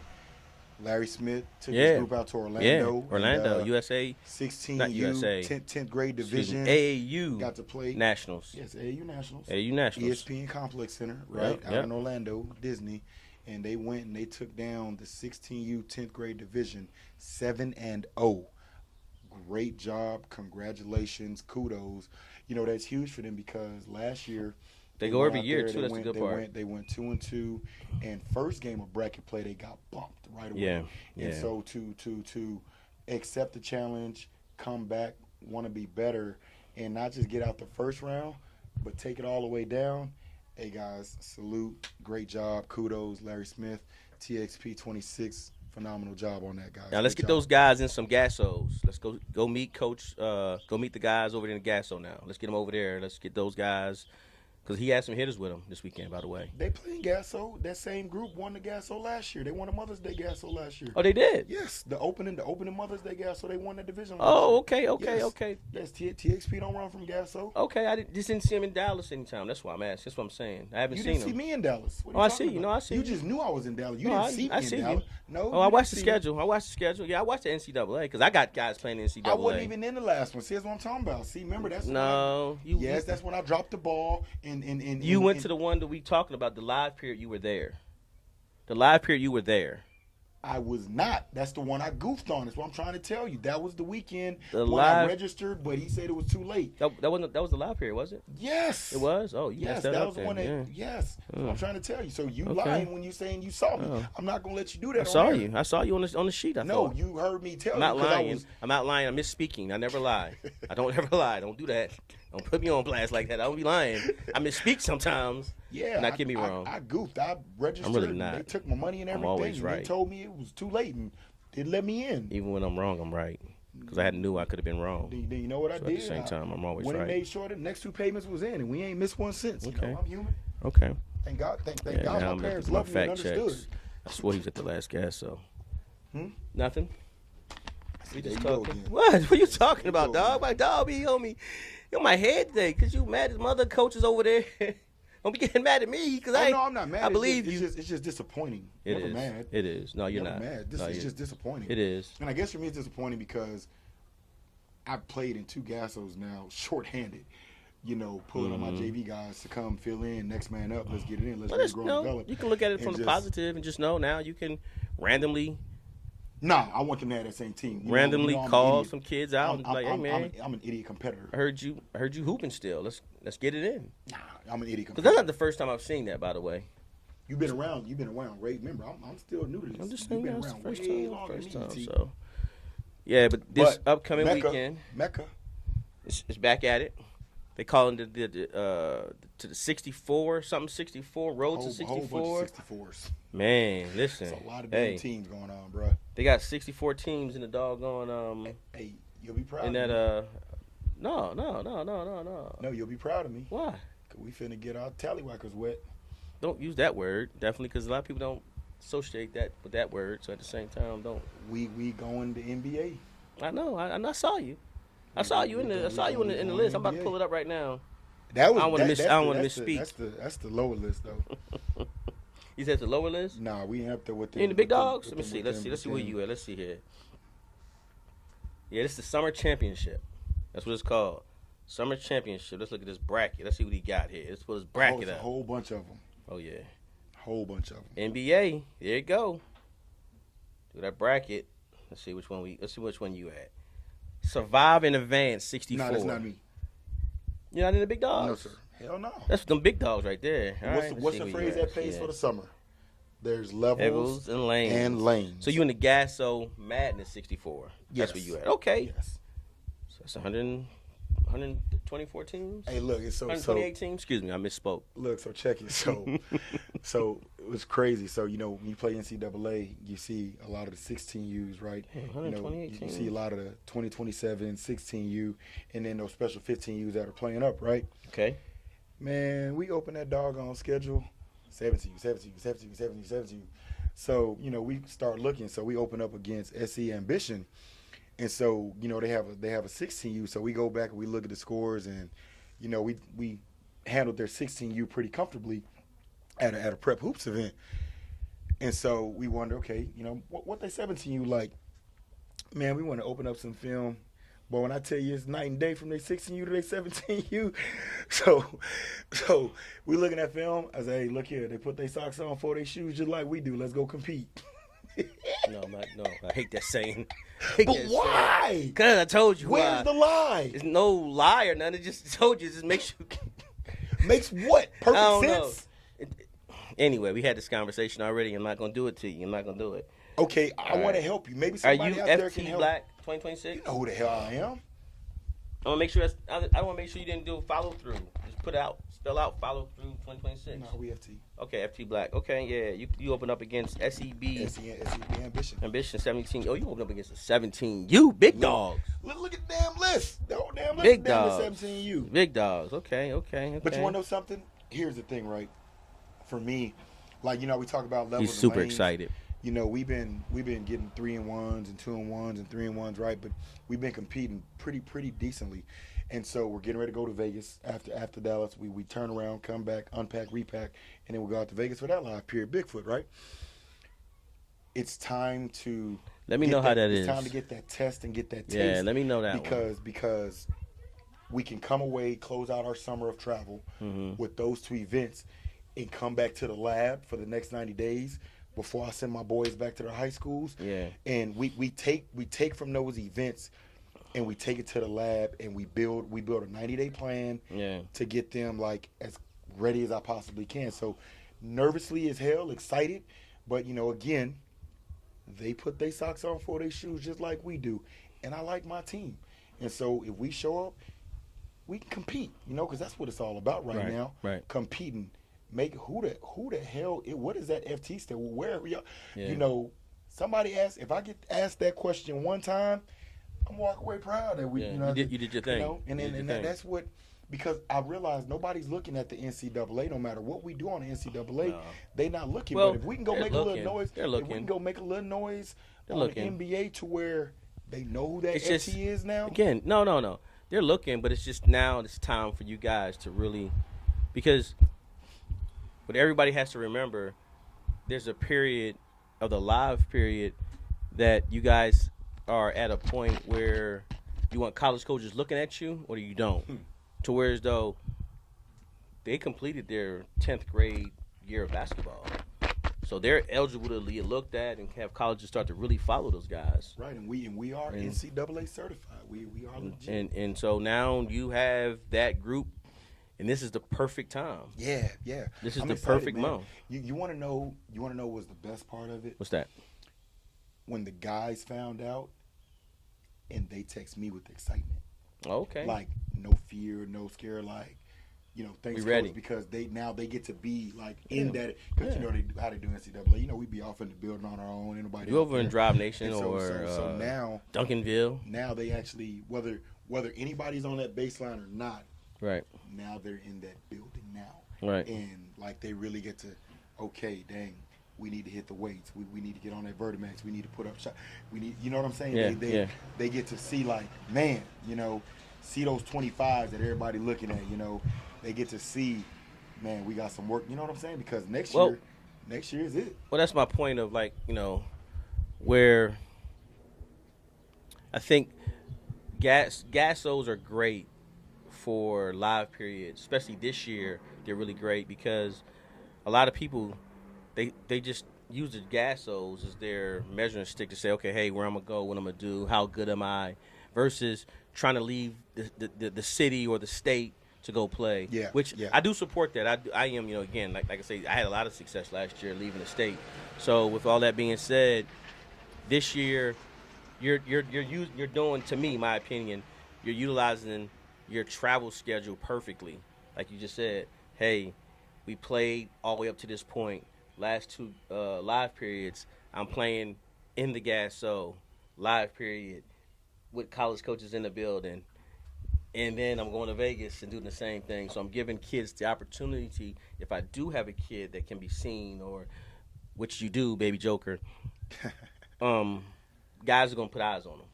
[SPEAKER 2] Larry Smith took his group out to Orlando.
[SPEAKER 1] Yeah, Orlando,
[SPEAKER 2] and,
[SPEAKER 1] USA,
[SPEAKER 2] 16
[SPEAKER 1] not
[SPEAKER 2] U,
[SPEAKER 1] USA.
[SPEAKER 2] 10th grade
[SPEAKER 1] excuse me,
[SPEAKER 2] division.
[SPEAKER 1] AAU
[SPEAKER 2] Got to play.
[SPEAKER 1] Nationals.
[SPEAKER 2] Yes, AAU Nationals.
[SPEAKER 1] AAU Nationals.
[SPEAKER 2] ESPN Complex Center, right? Out in Orlando, Disney. And they went and they took down the 16U 10th grade division 7-0. Great job. Congratulations. Kudos. You know, that's huge for them because last year
[SPEAKER 1] They go
[SPEAKER 2] went
[SPEAKER 1] every
[SPEAKER 2] out
[SPEAKER 1] year,
[SPEAKER 2] there,
[SPEAKER 1] too. That's the good part.
[SPEAKER 2] They went 2-2, and first game of bracket play they got bumped right away.
[SPEAKER 1] Yeah,
[SPEAKER 2] And so to accept the challenge, come back, want to be better, and not just get out the first round, but take it all the way down. Hey guys, salute, great job, kudos, Larry Smith, TXP 26. Phenomenal job on that, guys.
[SPEAKER 1] Now let's
[SPEAKER 2] Good
[SPEAKER 1] get
[SPEAKER 2] job.
[SPEAKER 1] those guys in some Gassos. Let's go meet Coach. Go meet the guys over there in Gasso now. Let's get them over there. Let's get those guys because he had some hitters with him this weekend, by the way.
[SPEAKER 2] They playing Gasso. That same group won the Gasso last year. They won the Mother's Day Gasso last year.
[SPEAKER 1] Oh, they did.
[SPEAKER 2] Yes, the opening Mother's Day Gasso. They won the division.
[SPEAKER 1] Oh,
[SPEAKER 2] last year.
[SPEAKER 1] okay.
[SPEAKER 2] Yes, TXP don't run from Gasso.
[SPEAKER 1] Okay, I just didn't see him in Dallas anytime. That's why I'm asking. That's what I'm saying. I haven't
[SPEAKER 2] You
[SPEAKER 1] seen
[SPEAKER 2] didn't
[SPEAKER 1] him.
[SPEAKER 2] see me in Dallas. What
[SPEAKER 1] Oh,
[SPEAKER 2] are you
[SPEAKER 1] I
[SPEAKER 2] talking
[SPEAKER 1] see you.
[SPEAKER 2] about?
[SPEAKER 1] No, I see
[SPEAKER 2] you.
[SPEAKER 1] you.
[SPEAKER 2] Just knew I was in Dallas. You
[SPEAKER 1] No,
[SPEAKER 2] didn't see me
[SPEAKER 1] I
[SPEAKER 2] in
[SPEAKER 1] see
[SPEAKER 2] Dallas.
[SPEAKER 1] you.
[SPEAKER 2] No.
[SPEAKER 1] Oh, I
[SPEAKER 2] you
[SPEAKER 1] watched the
[SPEAKER 2] didn't see me.
[SPEAKER 1] schedule. Yeah, I watched the NCAA because I got guys playing the NCAA.
[SPEAKER 2] I wasn't even in the last one. See, that's what I'm talking about. See, remember that's
[SPEAKER 1] Yes,
[SPEAKER 2] that's when I dropped the ball and
[SPEAKER 1] you went to the one that we talking about, the live period. You were there. The live period, you were there.
[SPEAKER 2] I was not. That's the one I goofed on. That's what I'm trying to tell you. That was the weekend
[SPEAKER 1] The
[SPEAKER 2] when I
[SPEAKER 1] live-
[SPEAKER 2] registered, but he said it was too late.
[SPEAKER 1] That was the live period, was it?
[SPEAKER 2] Yes.
[SPEAKER 1] It was. Oh, you
[SPEAKER 2] Yes,
[SPEAKER 1] messed that
[SPEAKER 2] that
[SPEAKER 1] up
[SPEAKER 2] was the
[SPEAKER 1] then.
[SPEAKER 2] one that.
[SPEAKER 1] Yeah.
[SPEAKER 2] Yes, that's what I'm trying to tell you. So you
[SPEAKER 1] Okay.
[SPEAKER 2] lying when you saying you saw me.
[SPEAKER 1] Oh.
[SPEAKER 2] I'm not gonna let you do that.
[SPEAKER 1] I
[SPEAKER 2] on
[SPEAKER 1] saw
[SPEAKER 2] air.
[SPEAKER 1] you. I saw you on the sheet. I
[SPEAKER 2] No,
[SPEAKER 1] thought.
[SPEAKER 2] you heard me tell
[SPEAKER 1] I'm
[SPEAKER 2] you.
[SPEAKER 1] not
[SPEAKER 2] 'cause I
[SPEAKER 1] lying.
[SPEAKER 2] was-
[SPEAKER 1] I'm not lying. I'm misspeaking. I never lie. I don't ever lie. Don't do that. Don't put me on blast like that. I don't be lying. I misspeak sometimes.
[SPEAKER 2] Yeah,
[SPEAKER 1] Not get me wrong.
[SPEAKER 2] I goofed. I registered.
[SPEAKER 1] I'm really
[SPEAKER 2] and
[SPEAKER 1] not.
[SPEAKER 2] They took my money and
[SPEAKER 1] I'm
[SPEAKER 2] everything.
[SPEAKER 1] always
[SPEAKER 2] and
[SPEAKER 1] right.
[SPEAKER 2] They told me it was too late and didn't let me in.
[SPEAKER 1] Even when I'm wrong, I'm right. because I knew I could have been wrong.
[SPEAKER 2] Then you know what I
[SPEAKER 1] So
[SPEAKER 2] did?
[SPEAKER 1] at the same time, I'm always
[SPEAKER 2] when
[SPEAKER 1] right.
[SPEAKER 2] When it made sure the next 2 payments was in, and we ain't missed 1 cent. You
[SPEAKER 1] Okay.
[SPEAKER 2] know, I'm human.
[SPEAKER 1] Okay.
[SPEAKER 2] Thank God. Thank
[SPEAKER 1] Yeah,
[SPEAKER 2] God
[SPEAKER 1] now
[SPEAKER 2] my
[SPEAKER 1] I'm
[SPEAKER 2] parents
[SPEAKER 1] looking at
[SPEAKER 2] loved
[SPEAKER 1] my
[SPEAKER 2] me and
[SPEAKER 1] fact
[SPEAKER 2] understood.
[SPEAKER 1] checks. I swore he was at the last gas, so.
[SPEAKER 2] Hmm?
[SPEAKER 1] Nothing.
[SPEAKER 2] See,
[SPEAKER 1] We
[SPEAKER 2] there
[SPEAKER 1] just
[SPEAKER 2] you go
[SPEAKER 1] talking.
[SPEAKER 2] again.
[SPEAKER 1] What are you talking
[SPEAKER 2] you
[SPEAKER 1] about,
[SPEAKER 2] go
[SPEAKER 1] dog?
[SPEAKER 2] again.
[SPEAKER 1] My dog be on me. You on my head today because you mad at my other coaches over there. Don't be getting mad at me because
[SPEAKER 2] Oh, no, I'm not mad.
[SPEAKER 1] I believe
[SPEAKER 2] it's
[SPEAKER 1] you.
[SPEAKER 2] It's just disappointing.
[SPEAKER 1] It
[SPEAKER 2] Never
[SPEAKER 1] is.
[SPEAKER 2] mad.
[SPEAKER 1] It is. No, you're
[SPEAKER 2] Never
[SPEAKER 1] not.
[SPEAKER 2] mad. This
[SPEAKER 1] No,
[SPEAKER 2] is
[SPEAKER 1] you're-
[SPEAKER 2] just disappointing.
[SPEAKER 1] It is.
[SPEAKER 2] And I guess for me, it's disappointing because I've played in 2 Gassos now, shorthanded. You know, pulling on my JV guys to come fill in, next man up, let's get it in, let's
[SPEAKER 1] Well,
[SPEAKER 2] really
[SPEAKER 1] that's,
[SPEAKER 2] grow
[SPEAKER 1] no,
[SPEAKER 2] and develop.
[SPEAKER 1] you can look at it
[SPEAKER 2] And
[SPEAKER 1] from the
[SPEAKER 2] just-
[SPEAKER 1] positive and just know now you can randomly
[SPEAKER 2] Nah, I want them to have that same team. You
[SPEAKER 1] randomly
[SPEAKER 2] know I'm an
[SPEAKER 1] call
[SPEAKER 2] idiot.
[SPEAKER 1] some kids out and be like, hey man,
[SPEAKER 2] I'm an idiot competitor.
[SPEAKER 1] I heard you hooping still. Let's get it in.
[SPEAKER 2] Nah, I'm an idiot
[SPEAKER 1] Because
[SPEAKER 2] competitor.
[SPEAKER 1] that's not the first time I've seen that, by the way.
[SPEAKER 2] You've been around, Ray. Remember, I'm still new to this.
[SPEAKER 1] I'm just
[SPEAKER 2] You've
[SPEAKER 1] saying
[SPEAKER 2] been
[SPEAKER 1] that's the
[SPEAKER 2] around
[SPEAKER 1] first
[SPEAKER 2] way
[SPEAKER 1] time.
[SPEAKER 2] longer
[SPEAKER 1] First
[SPEAKER 2] than me,
[SPEAKER 1] time.
[SPEAKER 2] T.
[SPEAKER 1] So yeah, but this
[SPEAKER 2] But
[SPEAKER 1] upcoming
[SPEAKER 2] Mecca,
[SPEAKER 1] weekend,
[SPEAKER 2] Mecca.
[SPEAKER 1] it's back at it. They calling to the 64 something 64 road to
[SPEAKER 2] Whole
[SPEAKER 1] 64.
[SPEAKER 2] bunch of 64s.
[SPEAKER 1] Man, listen.
[SPEAKER 2] There's a lot of
[SPEAKER 1] Hey,
[SPEAKER 2] damn teams going on, bro.
[SPEAKER 1] they got 64 teams in the doggone
[SPEAKER 2] Hey, you'll be proud
[SPEAKER 1] in
[SPEAKER 2] of
[SPEAKER 1] that
[SPEAKER 2] me.
[SPEAKER 1] no.
[SPEAKER 2] No, you'll be proud of me.
[SPEAKER 1] Why?
[SPEAKER 2] Cause we finna get our tallywhackers wet.
[SPEAKER 1] Don't use that word. Definitely, because a lot of people don't associate that with that word. So at the same time, don't.
[SPEAKER 2] We going to NBA.
[SPEAKER 1] I know. I saw you. I saw you in the list. I'm about to pull it up right now.
[SPEAKER 2] That was.
[SPEAKER 1] I don't wanna
[SPEAKER 2] that's
[SPEAKER 1] misspeak.
[SPEAKER 2] That's the lower list though.
[SPEAKER 1] You said the lower list.
[SPEAKER 2] Nah, we ain't up there with
[SPEAKER 1] You in the big dogs?
[SPEAKER 2] with
[SPEAKER 1] Let me
[SPEAKER 2] them-
[SPEAKER 1] see.
[SPEAKER 2] with
[SPEAKER 1] Let's
[SPEAKER 2] them-
[SPEAKER 1] see. Let's see
[SPEAKER 2] with
[SPEAKER 1] where
[SPEAKER 2] them.
[SPEAKER 1] you at. Let's see here. Yeah, this is the summer championship. That's what it's called. Summer championship. Let's look at this bracket. Let's see what he got here. Let's pull his bracket
[SPEAKER 2] It's a
[SPEAKER 1] up.
[SPEAKER 2] whole bunch of them.
[SPEAKER 1] Oh yeah.
[SPEAKER 2] Whole bunch of them.
[SPEAKER 1] NBA. There you go. Do that bracket. Let's see which one you at. Survive and Advance 64.
[SPEAKER 2] No, that's not me.
[SPEAKER 1] You're not in the big dogs?
[SPEAKER 2] No, sir. Hell no.
[SPEAKER 1] That's them big dogs right there. All right, let's
[SPEAKER 2] What's
[SPEAKER 1] see
[SPEAKER 2] the
[SPEAKER 1] where
[SPEAKER 2] phrase
[SPEAKER 1] you
[SPEAKER 2] that
[SPEAKER 1] at.
[SPEAKER 2] pays
[SPEAKER 1] Yeah.
[SPEAKER 2] for the summer? There's levels
[SPEAKER 1] Levels and lanes.
[SPEAKER 2] and lanes.
[SPEAKER 1] So you in the Gasso Madness 64.
[SPEAKER 2] Yes.
[SPEAKER 1] That's where you at. Okay.
[SPEAKER 2] Yes.
[SPEAKER 1] So that's 124 teams?
[SPEAKER 2] Hey, look, it's so
[SPEAKER 1] 128 teams? Excuse me, I misspoke.
[SPEAKER 2] look, so check it. So it was crazy. So you know, when you play NCAA, you see a lot of the 16Us, right?
[SPEAKER 1] Yeah,
[SPEAKER 2] You know,
[SPEAKER 1] 128
[SPEAKER 2] you
[SPEAKER 1] teams.
[SPEAKER 2] see a lot of the 2027 16U, and then those special 15Us that are playing up, right?
[SPEAKER 1] Okay.
[SPEAKER 2] Man, we open that doggone schedule, 17. So, you know, we start looking. So we open up against SC Ambition. And so, you know, they have a 16U. So we go back and we look at the scores, and, you know, we handled their 16U pretty comfortably at a prep hoops event. And so we wonder, okay, you know, what they 17U like? Man, we want to open up some film. But when I tell you it's night and day from their 16U to their 17U, so we looking at film. I say, hey, look here, they put their socks on for their shoes just like we do. Let's go compete.
[SPEAKER 1] No, I hate that saying. Hate
[SPEAKER 2] But
[SPEAKER 1] that saying.
[SPEAKER 2] why?
[SPEAKER 1] Because I told you
[SPEAKER 2] Where's
[SPEAKER 1] why.
[SPEAKER 2] the lie?
[SPEAKER 1] It's no lie or nothing. It just told you. It just makes you.
[SPEAKER 2] Makes what?
[SPEAKER 1] I don't
[SPEAKER 2] Perfect
[SPEAKER 1] know.
[SPEAKER 2] sense?
[SPEAKER 1] Anyway, we had this conversation already. I'm not going to do it to you. I'm not going to do it.
[SPEAKER 2] Okay, I
[SPEAKER 1] All
[SPEAKER 2] want to
[SPEAKER 1] right.
[SPEAKER 2] help you. Maybe
[SPEAKER 1] Are
[SPEAKER 2] somebody
[SPEAKER 1] you
[SPEAKER 2] out there can
[SPEAKER 1] FT
[SPEAKER 2] help.
[SPEAKER 1] Black 2026?
[SPEAKER 2] You know who the hell I am.
[SPEAKER 1] I want to make sure I want to make sure you didn't do a follow through. Just spell out follow through 2026.
[SPEAKER 2] No, we FT.
[SPEAKER 1] Okay, FT Black. Okay, yeah. You open up against SEB
[SPEAKER 2] SEB Ambition.
[SPEAKER 1] Ambition 17. Oh, you open up against the 17. You big dogs.
[SPEAKER 2] Look at the damn list. The whole damn list
[SPEAKER 1] Big
[SPEAKER 2] is down to
[SPEAKER 1] dogs.
[SPEAKER 2] 17U.
[SPEAKER 1] Big dogs. Okay.
[SPEAKER 2] But you want to know something? Here's the thing, right? For me, like, you know, we talk about levels.
[SPEAKER 1] He's
[SPEAKER 2] and
[SPEAKER 1] super
[SPEAKER 2] lanes.
[SPEAKER 1] excited.
[SPEAKER 2] You know, we've been getting 3-and-1s and 2-and-1s and 3-and-1s, right? But we've been competing pretty decently, and so we're getting ready to go to Vegas after Dallas. We turn around, come back, unpack, repack, and then we go out to Vegas for that live period. Bigfoot, right? It's time to
[SPEAKER 1] Let me
[SPEAKER 2] get
[SPEAKER 1] know how that
[SPEAKER 2] it's
[SPEAKER 1] is.
[SPEAKER 2] time to get that test and get that taste.
[SPEAKER 1] Yeah, let me know that one.
[SPEAKER 2] because we can come away, close out our summer of travel
[SPEAKER 1] Mm-hmm.
[SPEAKER 2] with those 2 events, and come back to the lab for the next 90 days before I send my boys back to their high schools.
[SPEAKER 1] Yeah.
[SPEAKER 2] And we take from those events and we take it to the lab, and we build a 90-day plan
[SPEAKER 1] Yeah.
[SPEAKER 2] to get them like as ready as I possibly can. So nervously as hell, excited, but you know, again, they put their socks on for their shoes just like we do, and I like my team. And so if we show up, we can compete, you know, because that's what it's all about right now.
[SPEAKER 1] Right.
[SPEAKER 2] Competing. Make who the hell? What is that FT stand? Where y'all?
[SPEAKER 1] Yeah.
[SPEAKER 2] You know, somebody asked. If I get asked that question one time, I'm walking away proud that we,
[SPEAKER 1] Yeah,
[SPEAKER 2] you know,
[SPEAKER 1] you did your thing.
[SPEAKER 2] You know, and
[SPEAKER 1] You did your
[SPEAKER 2] and
[SPEAKER 1] thing.
[SPEAKER 2] that's what, because I realize nobody's looking at the NCAA. No matter what we do on the NCAA,
[SPEAKER 1] No.
[SPEAKER 2] they not looking.
[SPEAKER 1] Well,
[SPEAKER 2] but if we can go
[SPEAKER 1] they're
[SPEAKER 2] make a little
[SPEAKER 1] looking.
[SPEAKER 2] noise,
[SPEAKER 1] They're
[SPEAKER 2] if we
[SPEAKER 1] looking.
[SPEAKER 2] can go make a little noise
[SPEAKER 1] They're
[SPEAKER 2] on
[SPEAKER 1] looking.
[SPEAKER 2] the NBA to where they know who that
[SPEAKER 1] It's
[SPEAKER 2] FT
[SPEAKER 1] just-
[SPEAKER 2] is now.
[SPEAKER 1] Again, no. They're looking, but it's just now it's time for you guys to really, because what everybody has to remember, there's a period of the live period that you guys are at a point where you want college coaches looking at you or you don't. To where as though they completed their 10th grade year of basketball. So they're eligible to be looked at and have colleges start to really follow those guys.
[SPEAKER 2] Right, and we are
[SPEAKER 1] And-
[SPEAKER 2] NCAA certified. We are legit.
[SPEAKER 1] And so now you have that group, and this is the perfect time.
[SPEAKER 2] Yeah.
[SPEAKER 1] This is
[SPEAKER 2] I'm
[SPEAKER 1] the
[SPEAKER 2] excited,
[SPEAKER 1] perfect
[SPEAKER 2] man.
[SPEAKER 1] month.
[SPEAKER 2] You want to know? You want to know what's the best part of it?
[SPEAKER 1] What's that?
[SPEAKER 2] When the guys found out, and they text me with excitement.
[SPEAKER 1] Okay.
[SPEAKER 2] Like no fear, no scare, like, you know, thanks
[SPEAKER 1] We ready.
[SPEAKER 2] coach, because they get to be like in
[SPEAKER 1] Yeah.
[SPEAKER 2] that, because
[SPEAKER 1] Yeah.
[SPEAKER 2] you know how they do NCAA. You know, we be off in the building on our own. Anybody
[SPEAKER 1] you
[SPEAKER 2] out
[SPEAKER 1] over in
[SPEAKER 2] there.
[SPEAKER 1] Drive Nation
[SPEAKER 2] And so,
[SPEAKER 1] or
[SPEAKER 2] so now
[SPEAKER 1] Duncanville.
[SPEAKER 2] they actually, whether anybody's on that baseline or not,
[SPEAKER 1] Right.
[SPEAKER 2] now they're in that building now.
[SPEAKER 1] Right.
[SPEAKER 2] And like they really get to, okay, dang, we need to hit the weights. We need to get on that Vertimax. We need to put up shot. We need, you know what I'm saying?
[SPEAKER 1] Yeah,
[SPEAKER 2] They
[SPEAKER 1] yeah.
[SPEAKER 2] they get to see, like, man, you know, see those 25s that everybody looking at, you know. They get to see, man, we got some work. You know what I'm saying? Because next
[SPEAKER 1] Well-
[SPEAKER 2] year is it.
[SPEAKER 1] Well, that's my point of, like, you know, where I think gasos are great for live periods, especially this year. They're really great because a lot of people they just use the gasos as their measuring stick to say, okay, hey, where I'm gonna go, what I'm gonna do, how good am I, versus trying to leave the city or the state to go play.
[SPEAKER 2] Yeah,
[SPEAKER 1] Which
[SPEAKER 2] yeah.
[SPEAKER 1] I do support that. I am, you know, again, like I say, I had a lot of success last year leaving the state. So with all that being said, this year you're doing, to me, my opinion, you're utilizing your travel schedule perfectly. Like you just said, hey, we played all the way up to this point. Last two live periods, I'm playing in the Gasso live period with college coaches in the building. And then I'm going to Vegas and doing the same thing. So I'm giving kids the opportunity, if I do have a kid that can be seen, or which you do, baby Joker, guys are going to put eyes on them.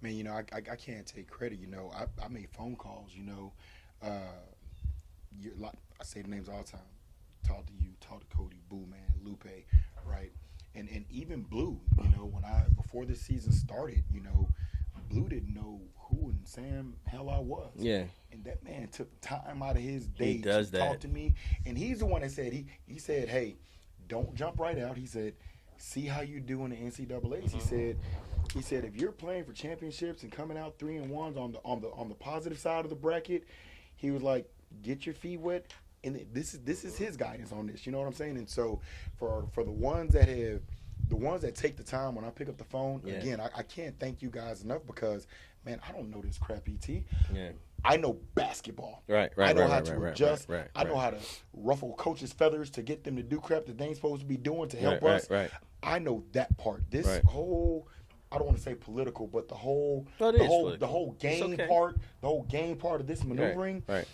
[SPEAKER 2] Man, you know, I can't take credit. You know, I made phone calls. You know, like I say the names all the time. Talk to you, talk to Cody, Boo Man, Lupe, right? And even Blue. You know, before this season started, you know, Blue didn't know who in Sam hell I was.
[SPEAKER 1] Yeah.
[SPEAKER 2] And that man took time out of his day
[SPEAKER 1] does
[SPEAKER 2] to
[SPEAKER 1] that.
[SPEAKER 2] talk to me. And he's the one that said he said, hey, don't jump right out. He said, see how you do in the NCAAs. He said if you're playing for championships and coming out 3-1s on the positive side of the bracket, he was like, get your feet wet. And this is his guidance on this. You know what I'm saying? And so for the ones that take the time when I pick up the phone,
[SPEAKER 1] Yeah.
[SPEAKER 2] again, I can't thank you guys enough, because man, I don't know this crap, ET.
[SPEAKER 1] Yeah.
[SPEAKER 2] I know basketball.
[SPEAKER 1] Right.
[SPEAKER 2] I know how to adjust.
[SPEAKER 1] Right.
[SPEAKER 2] I know how to ruffle coaches' feathers to get them to do crap that they ain't supposed to be doing to help
[SPEAKER 1] Right,
[SPEAKER 2] us.
[SPEAKER 1] right.
[SPEAKER 2] I know that part. This
[SPEAKER 1] Right.
[SPEAKER 2] whole, I don't want to say political, but the whole
[SPEAKER 1] Well, it is
[SPEAKER 2] the
[SPEAKER 1] political.
[SPEAKER 2] whole game
[SPEAKER 1] It's okay.
[SPEAKER 2] part of this maneuvering.
[SPEAKER 1] Right.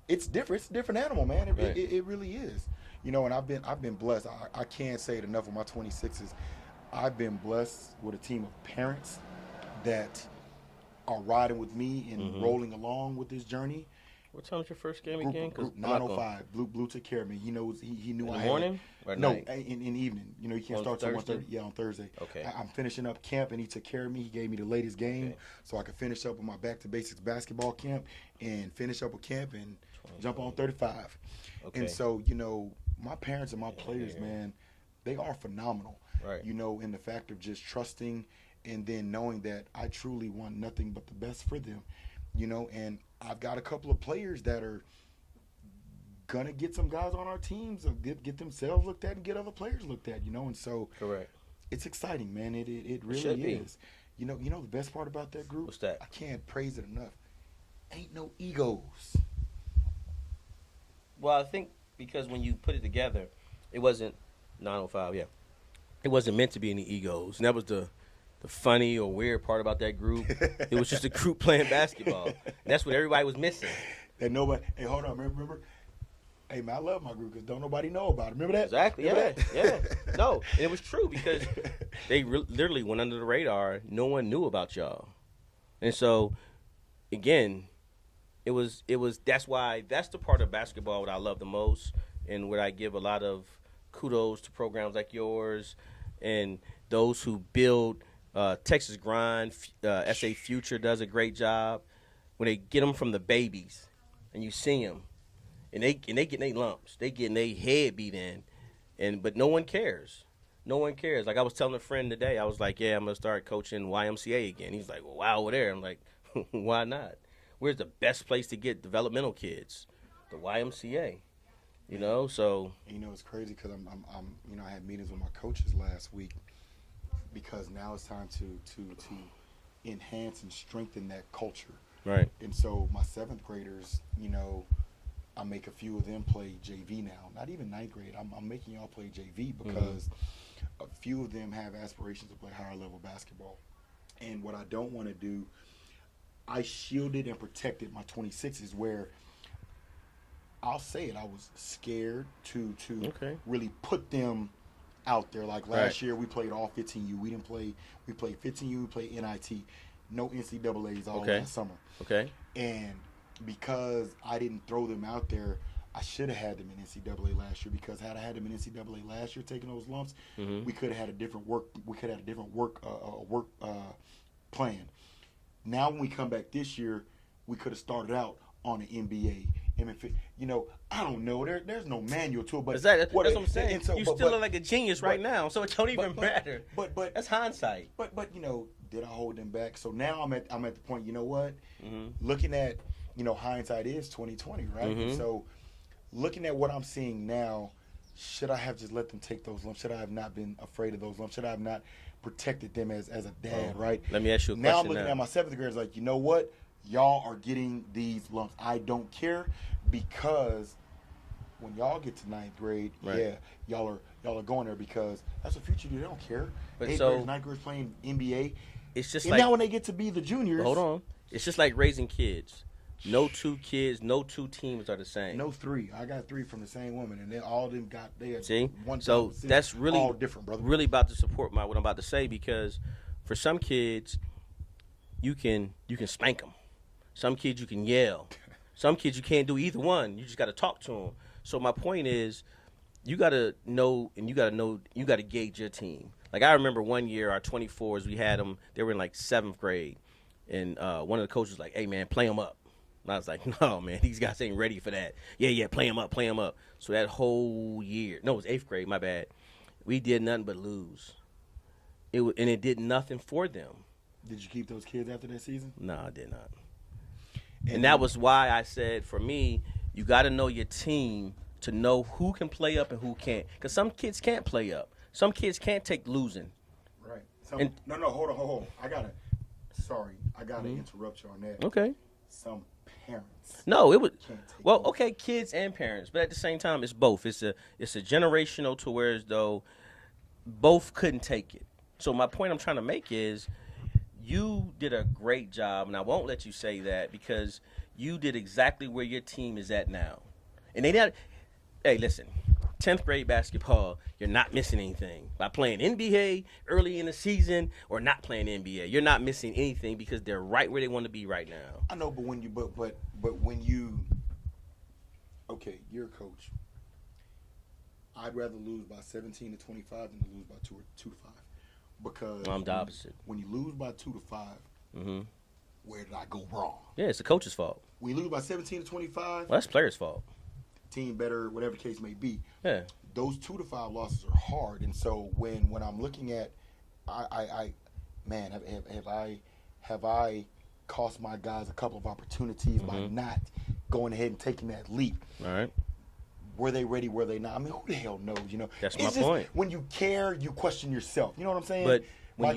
[SPEAKER 2] It's different. It's a different animal, man. It,
[SPEAKER 1] Right.
[SPEAKER 2] it really is. You know, and I've been blessed. I can't say it enough with my 26s. I've been blessed with a team of parents that are riding with me and
[SPEAKER 1] Mm-hmm.
[SPEAKER 2] rolling along with this journey.
[SPEAKER 1] What time was your first game again?
[SPEAKER 2] Group
[SPEAKER 1] I'm not gonna-
[SPEAKER 2] 905. Blue took care of me. He knows. He knew
[SPEAKER 1] In
[SPEAKER 2] I
[SPEAKER 1] the
[SPEAKER 2] had.
[SPEAKER 1] morning or at
[SPEAKER 2] No,
[SPEAKER 1] night?
[SPEAKER 2] in the evening. You know, you can't
[SPEAKER 1] On
[SPEAKER 2] start till
[SPEAKER 1] Thursday?
[SPEAKER 2] 1:30. Yeah, on Thursday.
[SPEAKER 1] Okay.
[SPEAKER 2] I'm finishing up camp, and he took care of me. He gave me the latest game,
[SPEAKER 1] Okay.
[SPEAKER 2] so I could finish up with my Back to Basics basketball camp and finish up with camp and jump on 35.
[SPEAKER 1] Okay.
[SPEAKER 2] And so, you know, my parents and my players, man, they are phenomenal.
[SPEAKER 1] Right.
[SPEAKER 2] You know, in the fact of just trusting and then knowing that I truly want nothing but the best for them. You know, and I've got a couple of players that are gonna get some guys on our teams, or get themselves looked at and get other players looked at. You know, and so
[SPEAKER 1] Correct.
[SPEAKER 2] it's exciting, man. It
[SPEAKER 1] should
[SPEAKER 2] really
[SPEAKER 1] be.
[SPEAKER 2] is. You know the best part about that group?
[SPEAKER 1] What's that?
[SPEAKER 2] I can't praise it enough. Ain't no egos.
[SPEAKER 1] Well, I think because when you put it together, it wasn't 905. Yeah, it wasn't meant to be any egos, and that was the the funny or weird part about that group. It was just a group playing basketball. And that's what everybody was missing.
[SPEAKER 2] That nobody. Hey, hold on. Remember? Hey man, I love my group because don't nobody know about it. Remember that?
[SPEAKER 1] Exactly.
[SPEAKER 2] Remember
[SPEAKER 1] Yeah. No, and it was true because they literally went under the radar. No one knew about y'all, and so again, it was. That's the part of basketball what I love the most, and what I give a lot of kudos to programs like yours and those who build. Texas Grind, SA Future does a great job when they get them from the babies, and you see them. And they getting their lumps. They getting their head beat in, but no one cares. No one cares. Like I was telling a friend today, I was like, yeah, I'm gonna start coaching YMCA again. He's like, well, why over there? I'm like, why not? Where's the best place to get developmental kids? The YMCA. You know, so.
[SPEAKER 2] You know, it's crazy because I'm I had meetings with my coaches last week because now it's time to enhance and strengthen that culture.
[SPEAKER 1] Right.
[SPEAKER 2] And so my 7th graders, I make a few of them play JV now. Not even 9th grade. I'm making y'all play JV because a few of them have aspirations to play higher level basketball. And what I don't want to do, I shielded and protected my 26s where I'll say it, I was scared to really put them out there. Like last year we played all 15U. We played 15U, we played NIT. No NCAAs all last summer. Okay. And because I didn't throw them out there, I should have had them in NCAA last year because had I had them in NCAA last year taking those lumps, we could have had a different work plan. Now when we come back this year, we could have started out on an NBA. I don't know. There's no manual to it, but
[SPEAKER 1] that's what I'm saying. You still look like a genius right now, so it don't even matter.
[SPEAKER 2] But
[SPEAKER 1] that's hindsight.
[SPEAKER 2] But did I hold them back? So now I'm at the point. You know what? Looking at hindsight is 2020, right? And so looking at what I'm seeing now, should I have just let them take those lumps? Should I have not been afraid of those lumps? Should I have not protected them as a dad, right?
[SPEAKER 1] Let me ask you a question.
[SPEAKER 2] Now I'm looking at my 7th graders like, you know what? Y'all are getting these lumps. I don't care because when y'all get to 9th grade, y'all are going there because that's what future do. They don't care.
[SPEAKER 1] But
[SPEAKER 2] 8th graders, 9th graders playing NBA.
[SPEAKER 1] It's just
[SPEAKER 2] now when they get to be the juniors.
[SPEAKER 1] Hold on. It's just like raising kids. No two kids, no two teams are the same.
[SPEAKER 2] No 3. I got 3 from the same woman, and all of them had
[SPEAKER 1] See?
[SPEAKER 2] one.
[SPEAKER 1] So that's really
[SPEAKER 2] all different, brother.
[SPEAKER 1] Really about to support what I'm about to say because for some kids, you can spank them. Some kids you can yell. Some kids you can't do either one. You just got to talk to them. So my point is, you got to know, and you got to gauge your team. Like I remember one year, our 24s, we had them. They were in like 7th grade, and one of the coaches was like, "Hey man, play them up." And I was like, "No man, these guys ain't ready for that." Yeah, play them up. So that whole year, no, it was 8th grade. My bad. We did nothing but lose. It did nothing for them.
[SPEAKER 2] Did you keep those kids after that season?
[SPEAKER 1] No, I did not. And that was why I said, for me, you got to know your team to know who can play up and who can't. Because some kids can't play up. Some kids can't take losing.
[SPEAKER 2] Right. Hold on. I got to interrupt you on that.
[SPEAKER 1] Okay.
[SPEAKER 2] Some parents.
[SPEAKER 1] No, it was kids and parents, but at the same time, it's both. It's a generational to where as though both couldn't take it. So my point I'm trying to make is, you did a great job, and I won't let you say that because you did exactly where your team is at now. And hey, listen, 10th grade basketball, you're not missing anything. By playing NBA early in the season or not playing NBA, you're not missing anything because they're right where they want to be right now.
[SPEAKER 2] I know, but when you, okay, you're a coach. I'd rather lose by 17 to 25 than to lose by 2 to 5. Because
[SPEAKER 1] I'm the opposite.
[SPEAKER 2] When you lose by 2 to 5, where did I go wrong?
[SPEAKER 1] Yeah, it's the coach's fault.
[SPEAKER 2] When you lose by 17 to 25,
[SPEAKER 1] well, that's player's fault.
[SPEAKER 2] Team better, whatever the case may be.
[SPEAKER 1] Yeah.
[SPEAKER 2] Those 2 to 5 losses are hard, and so when I'm looking at, have I cost my guys a couple of opportunities by not going ahead and taking that leap?
[SPEAKER 1] All right.
[SPEAKER 2] Were they ready? Were they not? I mean, who the hell knows?
[SPEAKER 1] That's my point.
[SPEAKER 2] When you care, you question yourself. You know what I'm saying?
[SPEAKER 1] But when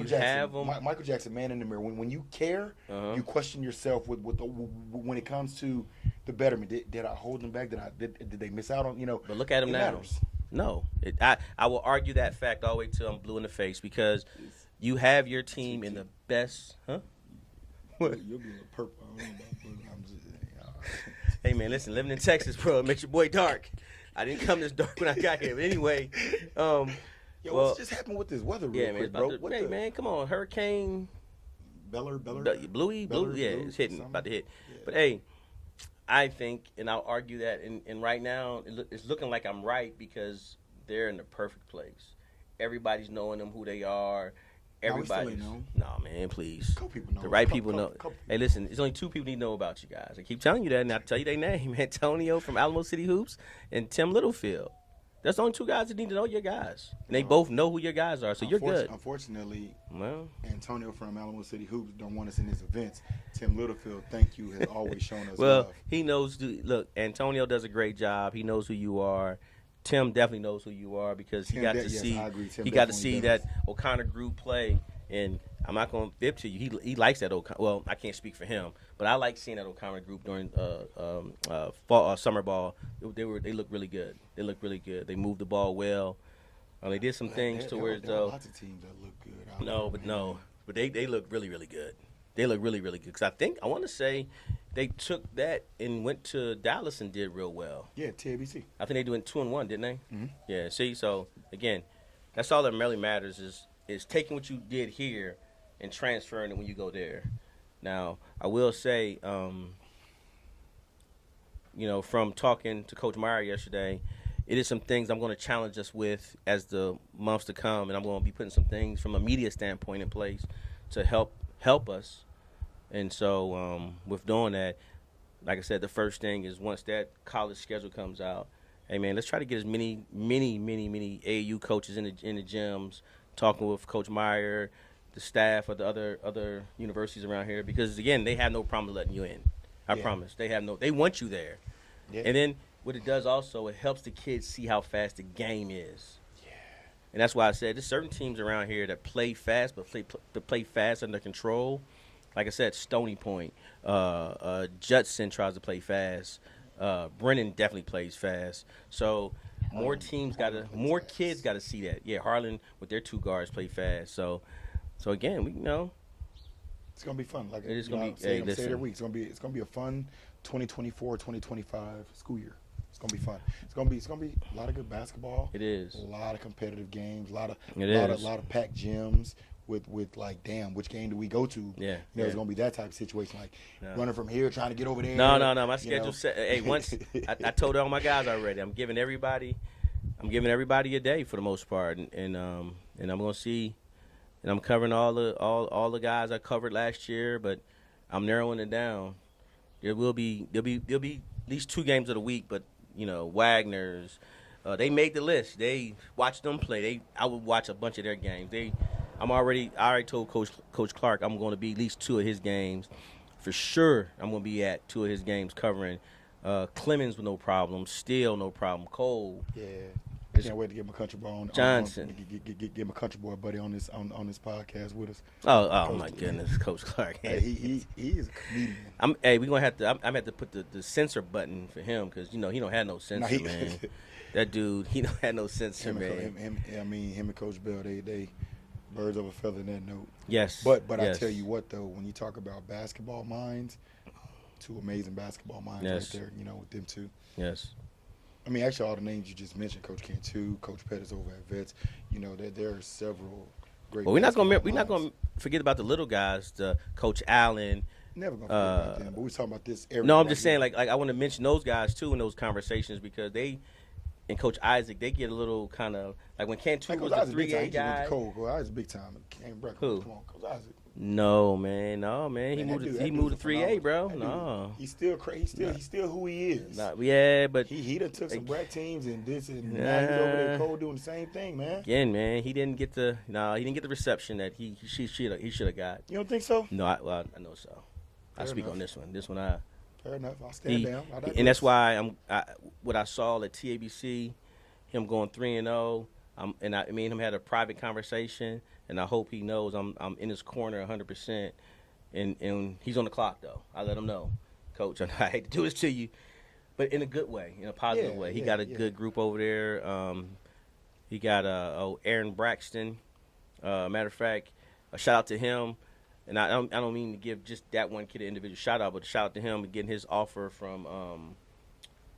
[SPEAKER 2] Michael Jackson, man in the mirror. When you care, you question yourself when it comes to the betterment. Did I hold them back? Did they miss out on?
[SPEAKER 1] But look at them now.
[SPEAKER 2] Matters.
[SPEAKER 1] No, I will argue that fact all the way till I'm blue in the face because You have your team in the best, huh? What?
[SPEAKER 2] You'll be a little purple. I don't know about blue. I'm just,
[SPEAKER 1] Hey man, listen, living in Texas, bro, it makes your boy dark. I didn't come this dark when I got here, but anyway,
[SPEAKER 2] Yo,
[SPEAKER 1] well,
[SPEAKER 2] what's just happened with this weather, real
[SPEAKER 1] yeah, man,
[SPEAKER 2] quick,
[SPEAKER 1] it's
[SPEAKER 2] bro?
[SPEAKER 1] about to, hey man, come on, hurricane,
[SPEAKER 2] Beller,
[SPEAKER 1] Bluey, yeah,
[SPEAKER 2] Blue,
[SPEAKER 1] it's hitting,
[SPEAKER 2] something?
[SPEAKER 1] about to hit.
[SPEAKER 2] Yeah.
[SPEAKER 1] But hey, I think, and I'll argue that, and right now it's looking like I'm right because they're in the perfect place. Everybody's knowing them who they are.
[SPEAKER 2] No, we still ain't
[SPEAKER 1] Everybody's
[SPEAKER 2] know.
[SPEAKER 1] nah, man, please.
[SPEAKER 2] Couple people know.
[SPEAKER 1] The right
[SPEAKER 2] Couple-
[SPEAKER 1] people know.
[SPEAKER 2] couple
[SPEAKER 1] Hey, listen, there's only two people need to know about you guys. I keep telling you that, and I tell you their name: Antonio from Alamo City Hoops and Tim Littlefield. That's the only two guys that need to know your guys, and they both know who your guys are. So you're good.
[SPEAKER 2] Unfortunately,
[SPEAKER 1] Well,
[SPEAKER 2] Antonio from Alamo City Hoops don't want us in his events. Tim Littlefield, thank you, has always shown us
[SPEAKER 1] well,
[SPEAKER 2] love.
[SPEAKER 1] he knows. Look, Antonio does a great job. He knows who you are. Tim definitely knows who you are because he
[SPEAKER 2] Tim
[SPEAKER 1] got
[SPEAKER 2] de-
[SPEAKER 1] to
[SPEAKER 2] yes,
[SPEAKER 1] see.
[SPEAKER 2] I agree. Tim
[SPEAKER 1] He got to
[SPEAKER 2] definitely
[SPEAKER 1] see
[SPEAKER 2] does.
[SPEAKER 1] that O'Connor group play, and I'm not going to fib to you. He likes that O'Connor. Well, I can't speak for him, but I like seeing that O'Connor group during fall summer ball. They look really good. They look really good. They moved the ball well. They did some things to where
[SPEAKER 2] there are
[SPEAKER 1] though.
[SPEAKER 2] lots of teams that look good. out
[SPEAKER 1] No,
[SPEAKER 2] there,
[SPEAKER 1] but
[SPEAKER 2] man.
[SPEAKER 1] they look really, really good. They look really, really good. Because I want to say they took that and went to Dallas and did real well.
[SPEAKER 2] Yeah, TABC.
[SPEAKER 1] I think they went 2-1, didn't they?
[SPEAKER 2] Mhm.
[SPEAKER 1] Yeah. See, so again, that's all that really matters is taking what you did here and transferring it when you go there. Now, I will say, from talking to Coach Meyer yesterday, it is some things I'm going to challenge us with as the months to come, and I'm going to be putting some things from a media standpoint in place to help us. And so, with doing that, like I said, the first thing is once that college schedule comes out, hey man, let's try to get as many AAU coaches in the gyms, talking with Coach Meyer, the staff of the other universities around here, because again, they have no problem letting you in. I
[SPEAKER 2] Yeah.
[SPEAKER 1] promise. They want you there.
[SPEAKER 2] Yeah.
[SPEAKER 1] And then what it does also, it helps the kids see how fast the game is. Yeah. And that's why I said there's certain teams around here that play fast, but play fast under control. Like I said, Stony Point, Judson tries to play fast. Brennan definitely plays fast. So more kids got to see that. Yeah, Harlan with their two guards play fast. So again,
[SPEAKER 2] It's gonna be fun. Like
[SPEAKER 1] It is
[SPEAKER 2] you know,
[SPEAKER 1] gonna
[SPEAKER 2] I'm
[SPEAKER 1] be-
[SPEAKER 2] saying
[SPEAKER 1] hey,
[SPEAKER 2] every
[SPEAKER 1] listen.
[SPEAKER 2] week. It's gonna be a fun 2024-2025 school year. It's gonna be fun. It's gonna be a lot of good basketball.
[SPEAKER 1] It is.
[SPEAKER 2] A lot of competitive games. A lot
[SPEAKER 1] is.
[SPEAKER 2] of packed gyms with like, damn, which game do we go to?
[SPEAKER 1] Yeah,
[SPEAKER 2] It's
[SPEAKER 1] yeah.
[SPEAKER 2] gonna be that type of situation. Like
[SPEAKER 1] No.
[SPEAKER 2] running from here, trying to get over there.
[SPEAKER 1] No. My
[SPEAKER 2] you know.
[SPEAKER 1] schedule set. Hey, once I told all my guys already, I'm giving everybody a day for the most part, and I'm gonna see, and I'm covering all the guys I covered last year, but I'm narrowing it down. There'll be at least 2 games of the week, but Wagner's. They made the list. They watched them play. I would watch a bunch of their games. I already told Coach Clark I'm going to be at least 2 of his games. For sure, I'm going to be at 2 of his games covering Clemens with no problem, Steele no problem, Cole.
[SPEAKER 2] Yeah.
[SPEAKER 1] It's-
[SPEAKER 2] Can't wait to get my country boy on
[SPEAKER 1] Johnson.
[SPEAKER 2] Get my country boy buddy on this podcast with us.
[SPEAKER 1] Oh
[SPEAKER 2] Coach-
[SPEAKER 1] my goodness, Coach Clark.
[SPEAKER 2] Hey, he is a comedian.
[SPEAKER 1] We gonna have to. I'm have to put the censor button for him because he don't have no censor,
[SPEAKER 2] he-
[SPEAKER 1] man. That dude, he don't have no censor, man.
[SPEAKER 2] him and Coach Bell, they birds of a feather in that note.
[SPEAKER 1] Yes,
[SPEAKER 2] But
[SPEAKER 1] yes.
[SPEAKER 2] I tell you what though, when you talk about basketball minds, 2 amazing basketball minds
[SPEAKER 1] Yes.
[SPEAKER 2] right there. With them 2.
[SPEAKER 1] Yes,
[SPEAKER 2] I mean, actually, all the names you just mentioned, Coach Cantu, Coach Pettis over at Vets. there are several great.
[SPEAKER 1] but we're not
[SPEAKER 2] basketball
[SPEAKER 1] gonna
[SPEAKER 2] minds.
[SPEAKER 1] forget about the little guys, the Coach Allen.
[SPEAKER 2] Never gonna forget about them. But we're talking about this area.
[SPEAKER 1] No, I'm
[SPEAKER 2] right
[SPEAKER 1] just saying,
[SPEAKER 2] here.
[SPEAKER 1] like I want to mention those guys too in those conversations because they and Coach Isaac, they get a little kind of like when Cantu
[SPEAKER 2] Man,
[SPEAKER 1] was
[SPEAKER 2] Coach
[SPEAKER 1] a
[SPEAKER 2] Isaac big
[SPEAKER 1] 3A
[SPEAKER 2] time. He just went
[SPEAKER 1] guy.
[SPEAKER 2] to Cole. Coach Isaac big time. Came back.
[SPEAKER 1] Who?
[SPEAKER 2] Come on, Coach Isaac.
[SPEAKER 1] No, man. He
[SPEAKER 2] Man,
[SPEAKER 1] moved.
[SPEAKER 2] that
[SPEAKER 1] He
[SPEAKER 2] dude's
[SPEAKER 1] moved
[SPEAKER 2] a
[SPEAKER 1] to 3A, bro.
[SPEAKER 2] phenomenal- that
[SPEAKER 1] No.
[SPEAKER 2] dude, he's still crazy. He's still who he is.
[SPEAKER 1] Yeah, but
[SPEAKER 2] He done took some black teams and this and now
[SPEAKER 1] Yeah.
[SPEAKER 2] he's over there Cole doing the same thing, man.
[SPEAKER 1] again, man, he didn't get the reception that he should have got.
[SPEAKER 2] You don't think so?
[SPEAKER 1] No, I know so. I
[SPEAKER 2] Fair
[SPEAKER 1] speak
[SPEAKER 2] enough.
[SPEAKER 1] on this one. This one,
[SPEAKER 2] Fair enough. I'll stand down.
[SPEAKER 1] and that's why what I saw at TABC, him going 3-0. Me and him had a private conversation, and I hope he knows I'm in his corner 100%. And he's on the clock though. I let him know, Coach. I hate to do this to you, but in a good way, in a positive way. He got a good group over there. He got Aaron Braxton. Matter of fact, a shout out to him. And I don't mean to give just that one kid an individual shout out, but a shout out to him and getting his offer from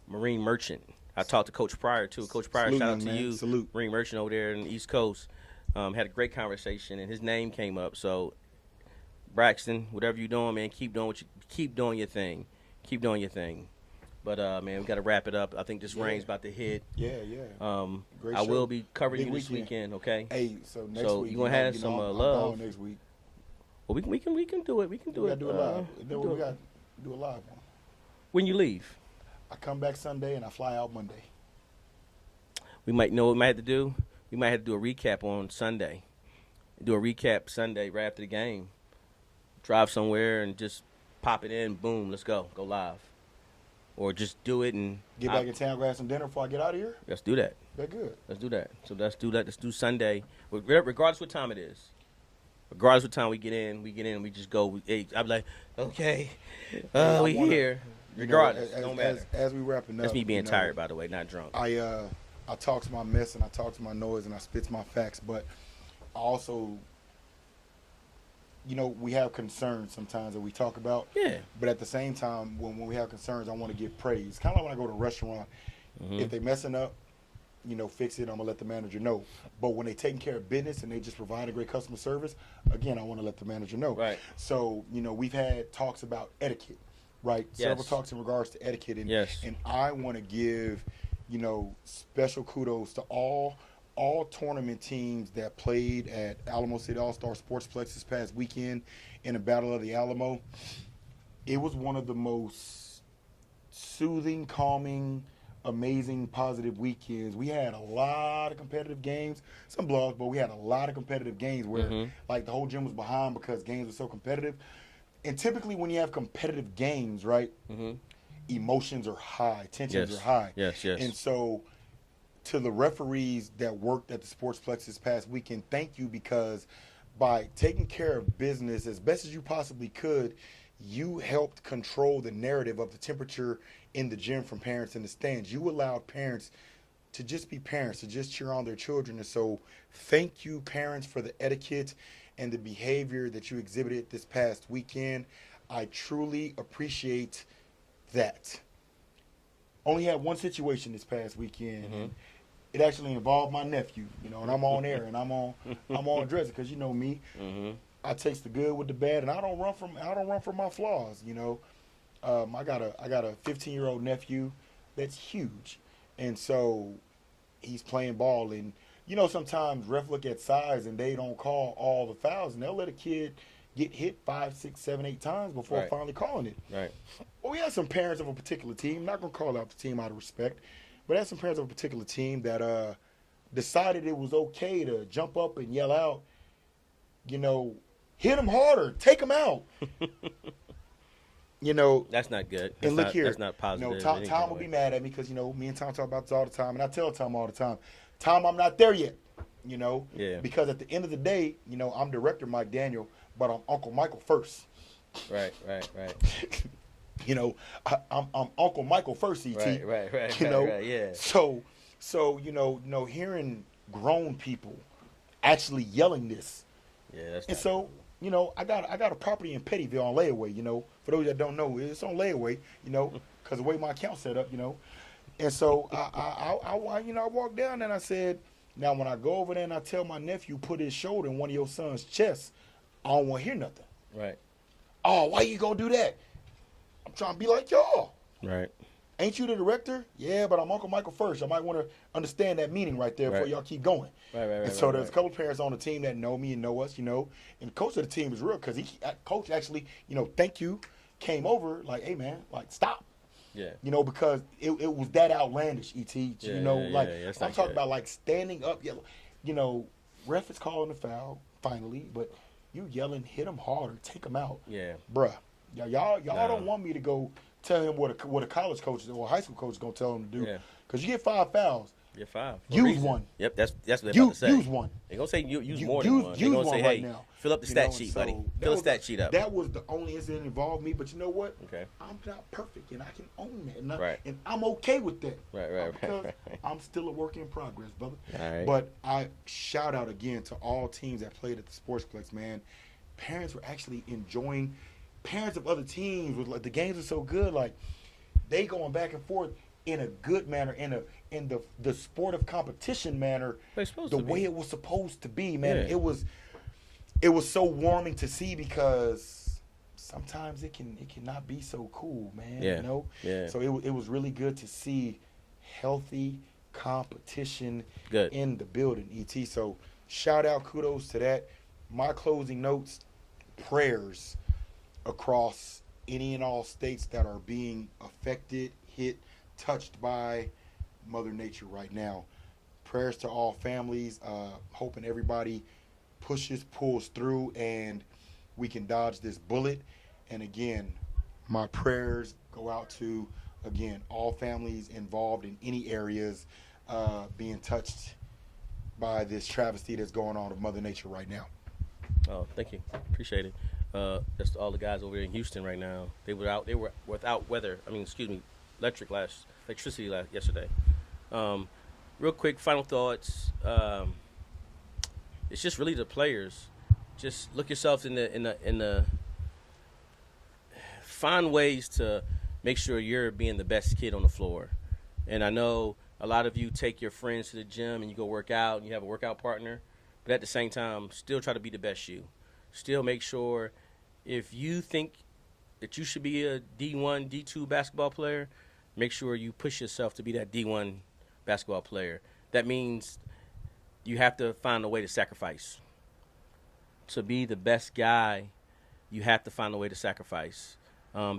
[SPEAKER 1] Marine Merchant. I talked to Coach Pryor too. Coach Pryor,
[SPEAKER 2] Salute,
[SPEAKER 1] shout out
[SPEAKER 2] young
[SPEAKER 1] to
[SPEAKER 2] man.
[SPEAKER 1] you,
[SPEAKER 2] Salute.
[SPEAKER 1] Marine Merchant over there in the East Coast. Had a great conversation, and his name came up. So, Braxton, whatever you're doing, man, keep doing your thing. Keep doing your thing. But man, we got to wrap it up. I think this rain's about to hit.
[SPEAKER 2] Yeah. Great
[SPEAKER 1] I
[SPEAKER 2] show.
[SPEAKER 1] will be covering
[SPEAKER 2] Big
[SPEAKER 1] you this weekend. Okay.
[SPEAKER 2] Hey, so next
[SPEAKER 1] So
[SPEAKER 2] week
[SPEAKER 1] you gonna have some
[SPEAKER 2] I'm
[SPEAKER 1] love.
[SPEAKER 2] gone next week.
[SPEAKER 1] Well, we can do it. We can do
[SPEAKER 2] We
[SPEAKER 1] it.
[SPEAKER 2] gotta do it live.
[SPEAKER 1] we
[SPEAKER 2] No,
[SPEAKER 1] can do
[SPEAKER 2] we
[SPEAKER 1] it.
[SPEAKER 2] got to do a live one.
[SPEAKER 1] When you leave,
[SPEAKER 2] I come back Sunday and I fly out Monday.
[SPEAKER 1] we might know what we might have to do. We might have to do a recap on Sunday. Do a recap Sunday right after the game. Drive somewhere and just pop it in. Boom, let's go. Go live. Or just do it and
[SPEAKER 2] Get back in town, grab some dinner before I get out of here.
[SPEAKER 1] let's do that.
[SPEAKER 2] That good.
[SPEAKER 1] Let's do that. So let's do that. Let's do Sunday, regardless what time it is. Regardless what time we get in, we just go. Hey, I'm like, okay,
[SPEAKER 2] I
[SPEAKER 1] we
[SPEAKER 2] wanna-
[SPEAKER 1] here.
[SPEAKER 2] You know,
[SPEAKER 1] Regardless, don't matter.
[SPEAKER 2] As we wrapping up,
[SPEAKER 1] That's me being
[SPEAKER 2] you know,
[SPEAKER 1] tired, by the way, not drunk.
[SPEAKER 2] I talk to my mess and I talk to my noise and I spits my facts, but I also, you know, we have concerns sometimes that we talk about.
[SPEAKER 1] Yeah.
[SPEAKER 2] But at the same time, when we have concerns, I want to give praise. Kind of like when I go to a restaurant, if they messing up, you know, fix it. I'm gonna let the manager know. But when they taking care of business and they just provide a great customer service, again, I want to let the manager know.
[SPEAKER 1] Right.
[SPEAKER 2] So you know, we've had talks about etiquette, right? Several
[SPEAKER 1] Yes.
[SPEAKER 2] talks in regards to etiquette, and
[SPEAKER 1] Yes.
[SPEAKER 2] and I want to give, you know, special kudos to all tournament teams that played at Alamo City All-Star Sportsplex this past weekend in the Battle of the Alamo. It was one of the most soothing, calming, amazing, positive weekends. We had a lot of competitive games, some blowouts, but we had a lot of competitive games where like the whole gym was behind because games were so competitive. And typically when you have competitive games, right, emotions are high, tensions are high.
[SPEAKER 1] Yes.
[SPEAKER 2] And so to the referees that worked at the Sportsplex this past weekend, thank you, because by taking care of business as best as you possibly could, you helped control the narrative of the temperature in the gym from parents in the stands. You allowed parents to just be parents, to just cheer on their children. And so thank you, parents, for the etiquette and the behavior that you exhibited this past weekend. I truly appreciate that. Only had one situation this past weekend. And it actually involved my nephew, you know, and I'm on air and I'm on address it because you know me. I takes the good with the bad, and I don't run from my flaws. You know, I got a 15-year-old nephew that's huge, and so he's playing ball, and you know sometimes ref look at size and they don't call all the fouls, and they'll let a kid get hit 5, 6, 7, 8 times before finally calling it.
[SPEAKER 1] Right.
[SPEAKER 2] Well, we had some parents of a particular team. Not gonna call out the team out of respect, but had some parents of a particular team that decided it was okay to jump up and yell out, you know, hit him harder, take him out. You know,
[SPEAKER 1] That's not good.
[SPEAKER 2] and look here,
[SPEAKER 1] That's not positive.
[SPEAKER 2] You know,
[SPEAKER 1] in
[SPEAKER 2] Tom,
[SPEAKER 1] any
[SPEAKER 2] Tom
[SPEAKER 1] kind
[SPEAKER 2] will
[SPEAKER 1] of
[SPEAKER 2] be
[SPEAKER 1] way.
[SPEAKER 2] mad at me because you know me and Tom talk about this all the time, and I tell Tom all the time, Tom, I'm not there yet. You know,
[SPEAKER 1] Yeah.
[SPEAKER 2] because at the end of the day, you know, I'm director Mike Daniel, but I'm Uncle Michael first.
[SPEAKER 1] Right.
[SPEAKER 2] You know, I'm Uncle Michael first, ET.
[SPEAKER 1] Right.
[SPEAKER 2] You know,
[SPEAKER 1] Yeah.
[SPEAKER 2] So you know, hearing grown people actually yelling this,
[SPEAKER 1] Yeah. That's
[SPEAKER 2] and
[SPEAKER 1] not
[SPEAKER 2] so you know, I got a property in Pettyville on layaway. You know, for those that don't know, it's on layaway. You know, because the way my account's set up, you know, and so I you know, I walked down and I said, now when I go over there and I tell my nephew put his shoulder in one of your son's chest, I don't want to hear nothing.
[SPEAKER 1] Right.
[SPEAKER 2] Oh, why you gonna do that? I'm trying to be like y'all.
[SPEAKER 1] Right.
[SPEAKER 2] Ain't you the director? Yeah, but I'm Uncle Michael first. I might want to understand that meaning right there before
[SPEAKER 1] Right.
[SPEAKER 2] y'all keep going.
[SPEAKER 1] Right.
[SPEAKER 2] And so there's a couple parents on the team that know me and know us, you know. And the coach of the team is real because coach actually, you know, thank you, came over like, hey man, like stop.
[SPEAKER 1] Yeah.
[SPEAKER 2] You know, because it was that outlandish, ET.
[SPEAKER 1] Yeah,
[SPEAKER 2] you know,
[SPEAKER 1] yeah,
[SPEAKER 2] like
[SPEAKER 1] yeah, that's
[SPEAKER 2] I'm
[SPEAKER 1] not
[SPEAKER 2] talking
[SPEAKER 1] good.
[SPEAKER 2] about like standing up, you know, ref is calling the foul finally, but you yelling, hit him harder, take him out.
[SPEAKER 1] Yeah.
[SPEAKER 2] Bruh, y'all
[SPEAKER 1] No.
[SPEAKER 2] don't want me to go tell him what a college coach or a high school coach is gonna tell him to do.
[SPEAKER 1] Yeah.
[SPEAKER 2] Because you get 5 fouls,
[SPEAKER 1] You're 5. For a
[SPEAKER 2] Use
[SPEAKER 1] reason.
[SPEAKER 2] one.
[SPEAKER 1] Yep, that's what they're about to say.
[SPEAKER 2] Use one.
[SPEAKER 1] They're gonna say use
[SPEAKER 2] You-
[SPEAKER 1] more than one. They're
[SPEAKER 2] use
[SPEAKER 1] gonna say,
[SPEAKER 2] one
[SPEAKER 1] hey,
[SPEAKER 2] right now.
[SPEAKER 1] fill up the
[SPEAKER 2] You
[SPEAKER 1] stat
[SPEAKER 2] know,
[SPEAKER 1] sheet,
[SPEAKER 2] so
[SPEAKER 1] buddy.
[SPEAKER 2] that
[SPEAKER 1] Fill the
[SPEAKER 2] was
[SPEAKER 1] stat sheet up.
[SPEAKER 2] That was the only incident that involved me, but you know what?
[SPEAKER 1] Okay.
[SPEAKER 2] I'm not perfect, and I can own that. And,
[SPEAKER 1] Right.
[SPEAKER 2] and I'm okay with that.
[SPEAKER 1] Right.
[SPEAKER 2] Because I'm still a work in progress, brother.
[SPEAKER 1] All right.
[SPEAKER 2] But I shout out again to all teams that played at the Sportsplex, man. Parents were actually enjoying. Parents of other teams was like, the games are so good, like they going back and forth in a good manner, in the sport of competition manner,
[SPEAKER 1] They're supposed
[SPEAKER 2] the
[SPEAKER 1] to be.
[SPEAKER 2] way it was supposed to be, man.
[SPEAKER 1] Yeah.
[SPEAKER 2] It was so warming to see because sometimes it cannot be so cool, man.
[SPEAKER 1] Yeah.
[SPEAKER 2] You know.
[SPEAKER 1] Yeah.
[SPEAKER 2] So it was really good to see healthy competition
[SPEAKER 1] Good.
[SPEAKER 2] in the building, ET. So shout out, kudos to that. My closing notes, prayers across any and all states that are being affected, hit, touched by Mother Nature right now. Prayers to all families, hoping everybody pulls through, and we can dodge this bullet. And again, my prayers go out to, again, all families involved in any areas being touched by this travesty that's going on with Mother Nature right now.
[SPEAKER 1] Oh, thank you. Appreciate it. That's all the guys over in Houston right now. They were without electricity yesterday. Real quick, final thoughts. It's just really the players. Just look yourselves in the find ways to make sure you're being the best kid on the floor. And I know a lot of you take your friends to the gym and you go work out and you have a workout partner, but at the same time, still try to be the best you. Still make sure if you think that you should be a D1, D2 basketball player, make sure you push yourself to be that D1 basketball player. That means you have to find a way to sacrifice. To be the best guy, you have to find a way to sacrifice.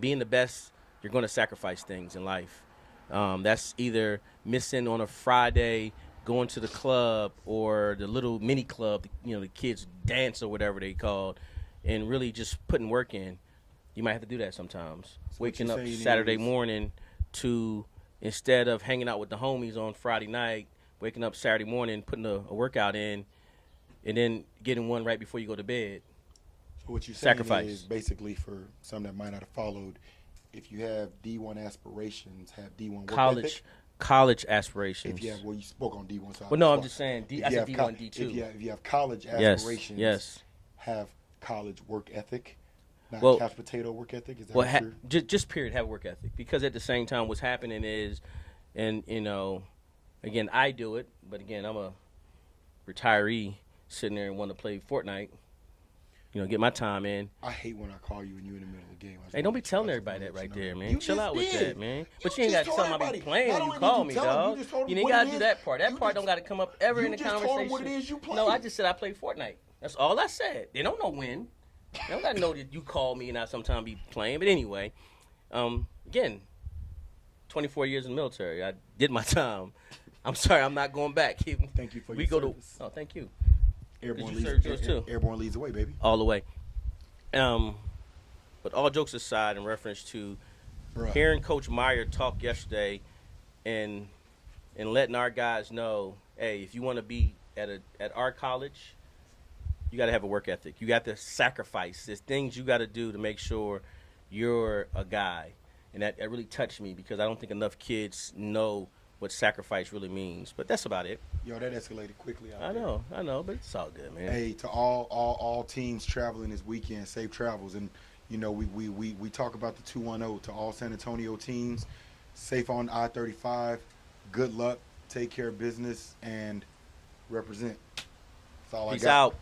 [SPEAKER 1] Being the best, you're going to sacrifice things in life. That's either missing on a Friday, going to the club or the little mini club, the kids dance or whatever they called, and really just putting work in. You might have to do that sometimes. Waking up Saturday morning to, instead of hanging out with the homies on Friday night, waking up Saturday morning, putting a workout in, and then getting one right before you go to bed.
[SPEAKER 2] So what you're saying
[SPEAKER 1] Sacrifice.
[SPEAKER 2] is basically, for some that might not have followed, if you have D1 aspirations, have D1 work ethic.
[SPEAKER 1] College aspirations.
[SPEAKER 2] If you have, you spoke on D1. So
[SPEAKER 1] Well, no, I'm just saying. I said D1, D2.
[SPEAKER 2] If you have college aspirations,
[SPEAKER 1] Yes.
[SPEAKER 2] have college work ethic, not
[SPEAKER 1] Well-
[SPEAKER 2] couch potato work ethic. Is that
[SPEAKER 1] Well,
[SPEAKER 2] what you're?
[SPEAKER 1] just period, have work ethic. Because at the same time, what's happening is, and again, I do it, but again, I'm a retiree sitting there and want to play Fortnite. Get my time in.
[SPEAKER 2] I hate when I call you and you're in the middle of the game.
[SPEAKER 1] Hey, don't be telling everybody that right there, man. Chill out with that, man. But you ain't
[SPEAKER 2] just
[SPEAKER 1] got to tell them I be playing. You call me, dog. You ain't got to do that part. That part don't got to come up ever in the conversation.
[SPEAKER 2] Told them what it is you play.
[SPEAKER 1] No, I just said I play Fortnite. That's all I said. They don't know when. They don't got to know that you call me and I sometimes be playing. But anyway, again, 24 years in the military. I did my time. I'm sorry, I'm not going back.
[SPEAKER 2] Thank you for your service.
[SPEAKER 1] Oh, thank you.
[SPEAKER 2] Airborne
[SPEAKER 1] you served yours
[SPEAKER 2] leads,
[SPEAKER 1] too.
[SPEAKER 2] Airborne leads the way, baby.
[SPEAKER 1] All the way. But all jokes aside, in reference to
[SPEAKER 2] Bruh.
[SPEAKER 1] hearing Coach Meyer talk yesterday and letting our guys know, hey, if you want to be at our college, you got to have a work ethic. You got to sacrifice. There's things you got to do to make sure you're a guy. And that really touched me because I don't think enough kids know what sacrifice really means. But that's about it.
[SPEAKER 2] Yo, that escalated quickly out
[SPEAKER 1] I
[SPEAKER 2] there.
[SPEAKER 1] know, but it's all good, man.
[SPEAKER 2] Hey, to all teams traveling this weekend, safe travels. And we talk about the 210 to all San Antonio teams. Safe on I-35. Good luck. Take care of business and represent. That's all
[SPEAKER 1] Peace
[SPEAKER 2] I got.
[SPEAKER 1] out.